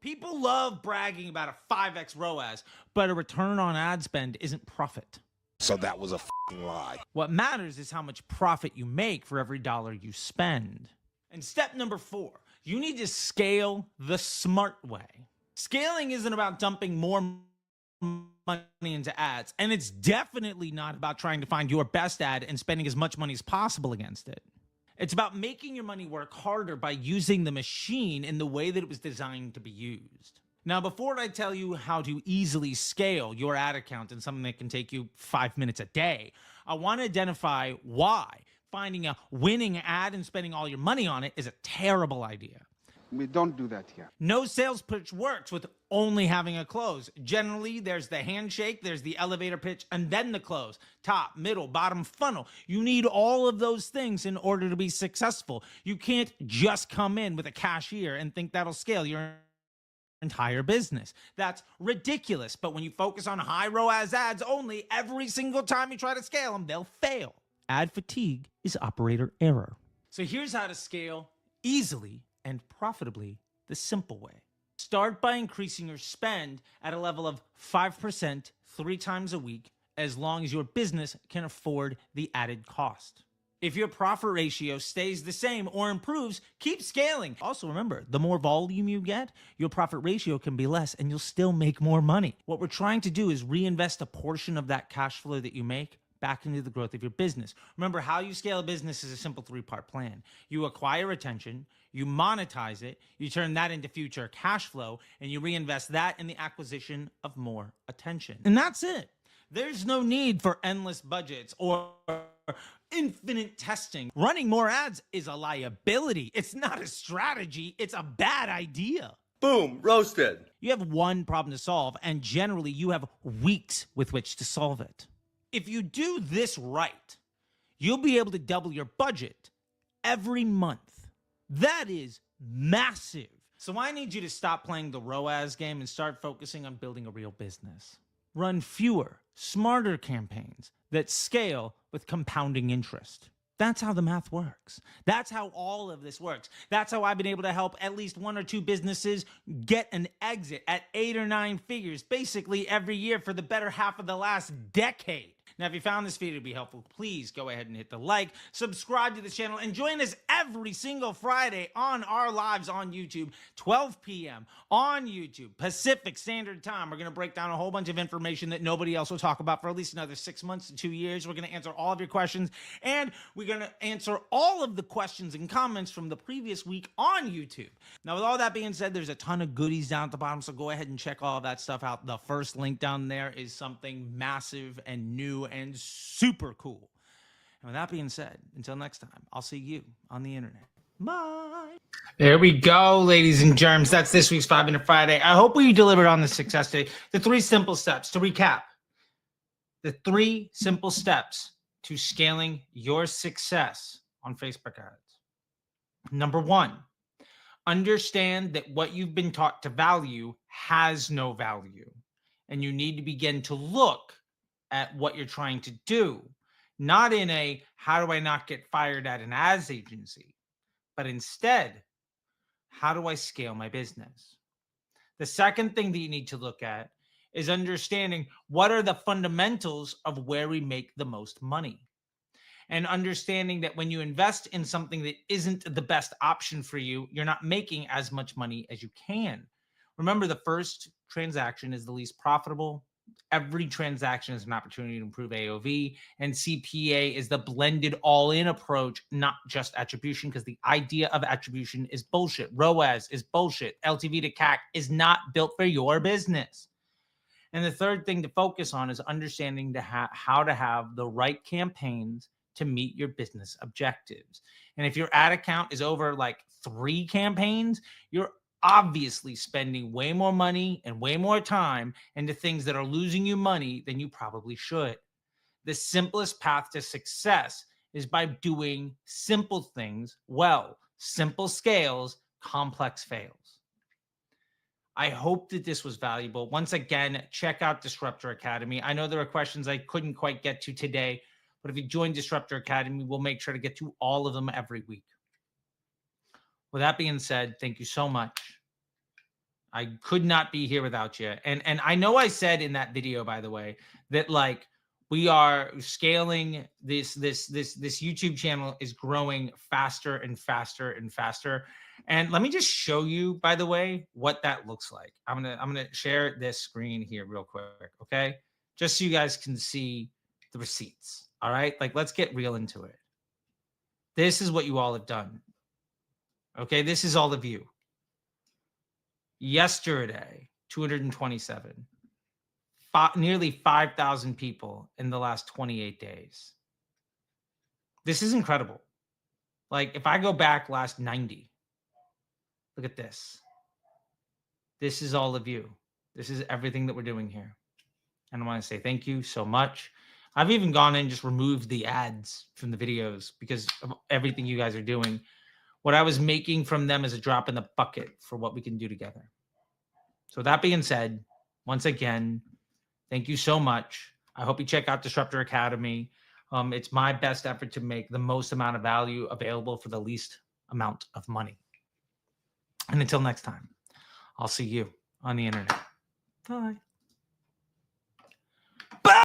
People love bragging about a 5x ROAS, but a return on ad spend isn't profit. So that was a f***ing lie. What matters is how much profit you make for every dollar you spend. And step number 4, you need to scale the smart way. Scaling isn't about dumping more money into ads, and it's definitely not about trying to find your best ad and spending as much money as possible against it. It's about making your money work harder by using the machine in the way that it was designed to be used. Now, before I tell you how to easily scale your ad account in something that can take you 5 minutes a day, I want to identify why finding a winning ad and spending all your money on it is a terrible idea. We don't do that here. No sales pitch works with only having a close. Generally, there's the handshake, there's the elevator pitch, and then the close. Top, middle, bottom funnel. You need all of those things in order to be successful. You can't just come in with a cashier and think that'll scale your entire business. That's ridiculous. But when you focus on high ROAS ads only, every single time you try to scale them, they'll fail. Ad fatigue is operator error. So here's how to scale easily and profitably the simple way. Start by increasing your spend at a level of 5% 3 times a week, as long as your business can afford the added cost. If your profit ratio stays the same or improves, keep scaling. Also remember, the more volume you get, your profit ratio can be less and you'll still make more money. What we're trying to do is reinvest a portion of that cash flow that you make back into the growth of your business. Remember, how you scale a business is a simple 3-part plan. You acquire attention, you monetize it, you turn that into future cash flow, and you reinvest that in the acquisition of more attention. And that's it. There's no need for endless budgets or infinite testing. Running more ads is a liability. It's not a strategy. It's a bad idea. Boom, roasted. You have one problem to solve, and generally you have weeks with which to solve it. If you do this right, you'll be able to double your budget every month. That is massive. So I need you to stop playing the ROAS game and start focusing on building a real business. Run fewer, smarter campaigns that scale with compounding interest. That's how the math works. That's how all of this works. That's how I've been able to help at least 1 or 2 businesses get an exit at 8 or 9 figures, basically every year for the better half of the last decade. Now, if you found this video to be helpful, please go ahead and hit the like, subscribe to the channel, and join us every single Friday on our lives on YouTube, 12 p.m. on YouTube, Pacific Standard Time. We're going to break down a whole bunch of information that nobody else will talk about for at least another 6 months to 2 years. We're going to answer all of your questions, and we're going to answer all of the questions and comments from the previous week on YouTube. Now, with all that being said, there's a ton of goodies down at the bottom, so go ahead and check all of that stuff out. The first link down there is something massive and new and super cool. And with that being said, until next time, I'll see you on the internet. Bye. There we go, ladies and germs. That's this week's 5-Minute Friday. I hope we delivered on the success today. The 3 simple steps to recap. The 3 simple steps to scaling your success on Facebook ads. Number one, understand that what you've been taught to value has no value. And you need to begin to look at what you're trying to do, not in a how do I not get fired at an ads agency, but instead, how do I scale my business? The second thing that you need to look at is understanding what are the fundamentals of where we make the most money. And understanding that when you invest in something that isn't the best option for you, you're not making as much money as you can. Remember, the first transaction is the least profitable. Every transaction is an opportunity to improve AOV, and CPA is the blended all-in approach, not just attribution, because the idea of attribution is bullshit. ROAS is bullshit. LTV to CAC is not built for your business. And the third thing to focus on is understanding how to have the right campaigns to meet your business objectives. And if your ad account is over like 3 campaigns, you're obviously spending way more money and way more time into things that are losing you money than you probably should. The simplest path to success is by doing simple things well. Simple scales, complex fails. I hope that this was valuable. Once again, check out Disruptor Academy. I know there are questions I couldn't quite get to today, but if you join Disruptor Academy, we'll make sure to get to all of them every week. With that being said, thank you so much. I could not be here without you. And I know I said in that video, by the way, that like we are scaling this YouTube channel is growing faster and faster and faster. And let me just show you, by the way, what that looks like. I'm gonna share this screen here real quick, okay? Just so you guys can see the receipts. All right, like let's get real into it. This is what you all have done. Okay, this is all of you. Yesterday, 227. Nearly 5,000 people in the last 28 days. This is incredible. Like if I go back last 90, look at this. This is all of you. This is everything that we're doing here. And I want to say thank you so much. I've even gone in and just removed the ads from the videos because of everything you guys are doing. What I was making from them is a drop in the bucket for what we can do together. So that being said, once again, thank you so much. I hope you check out Disruptor Academy. It's my best effort to make the most amount of value available for the least amount of money. And until next time, I'll see you on the internet. Bye.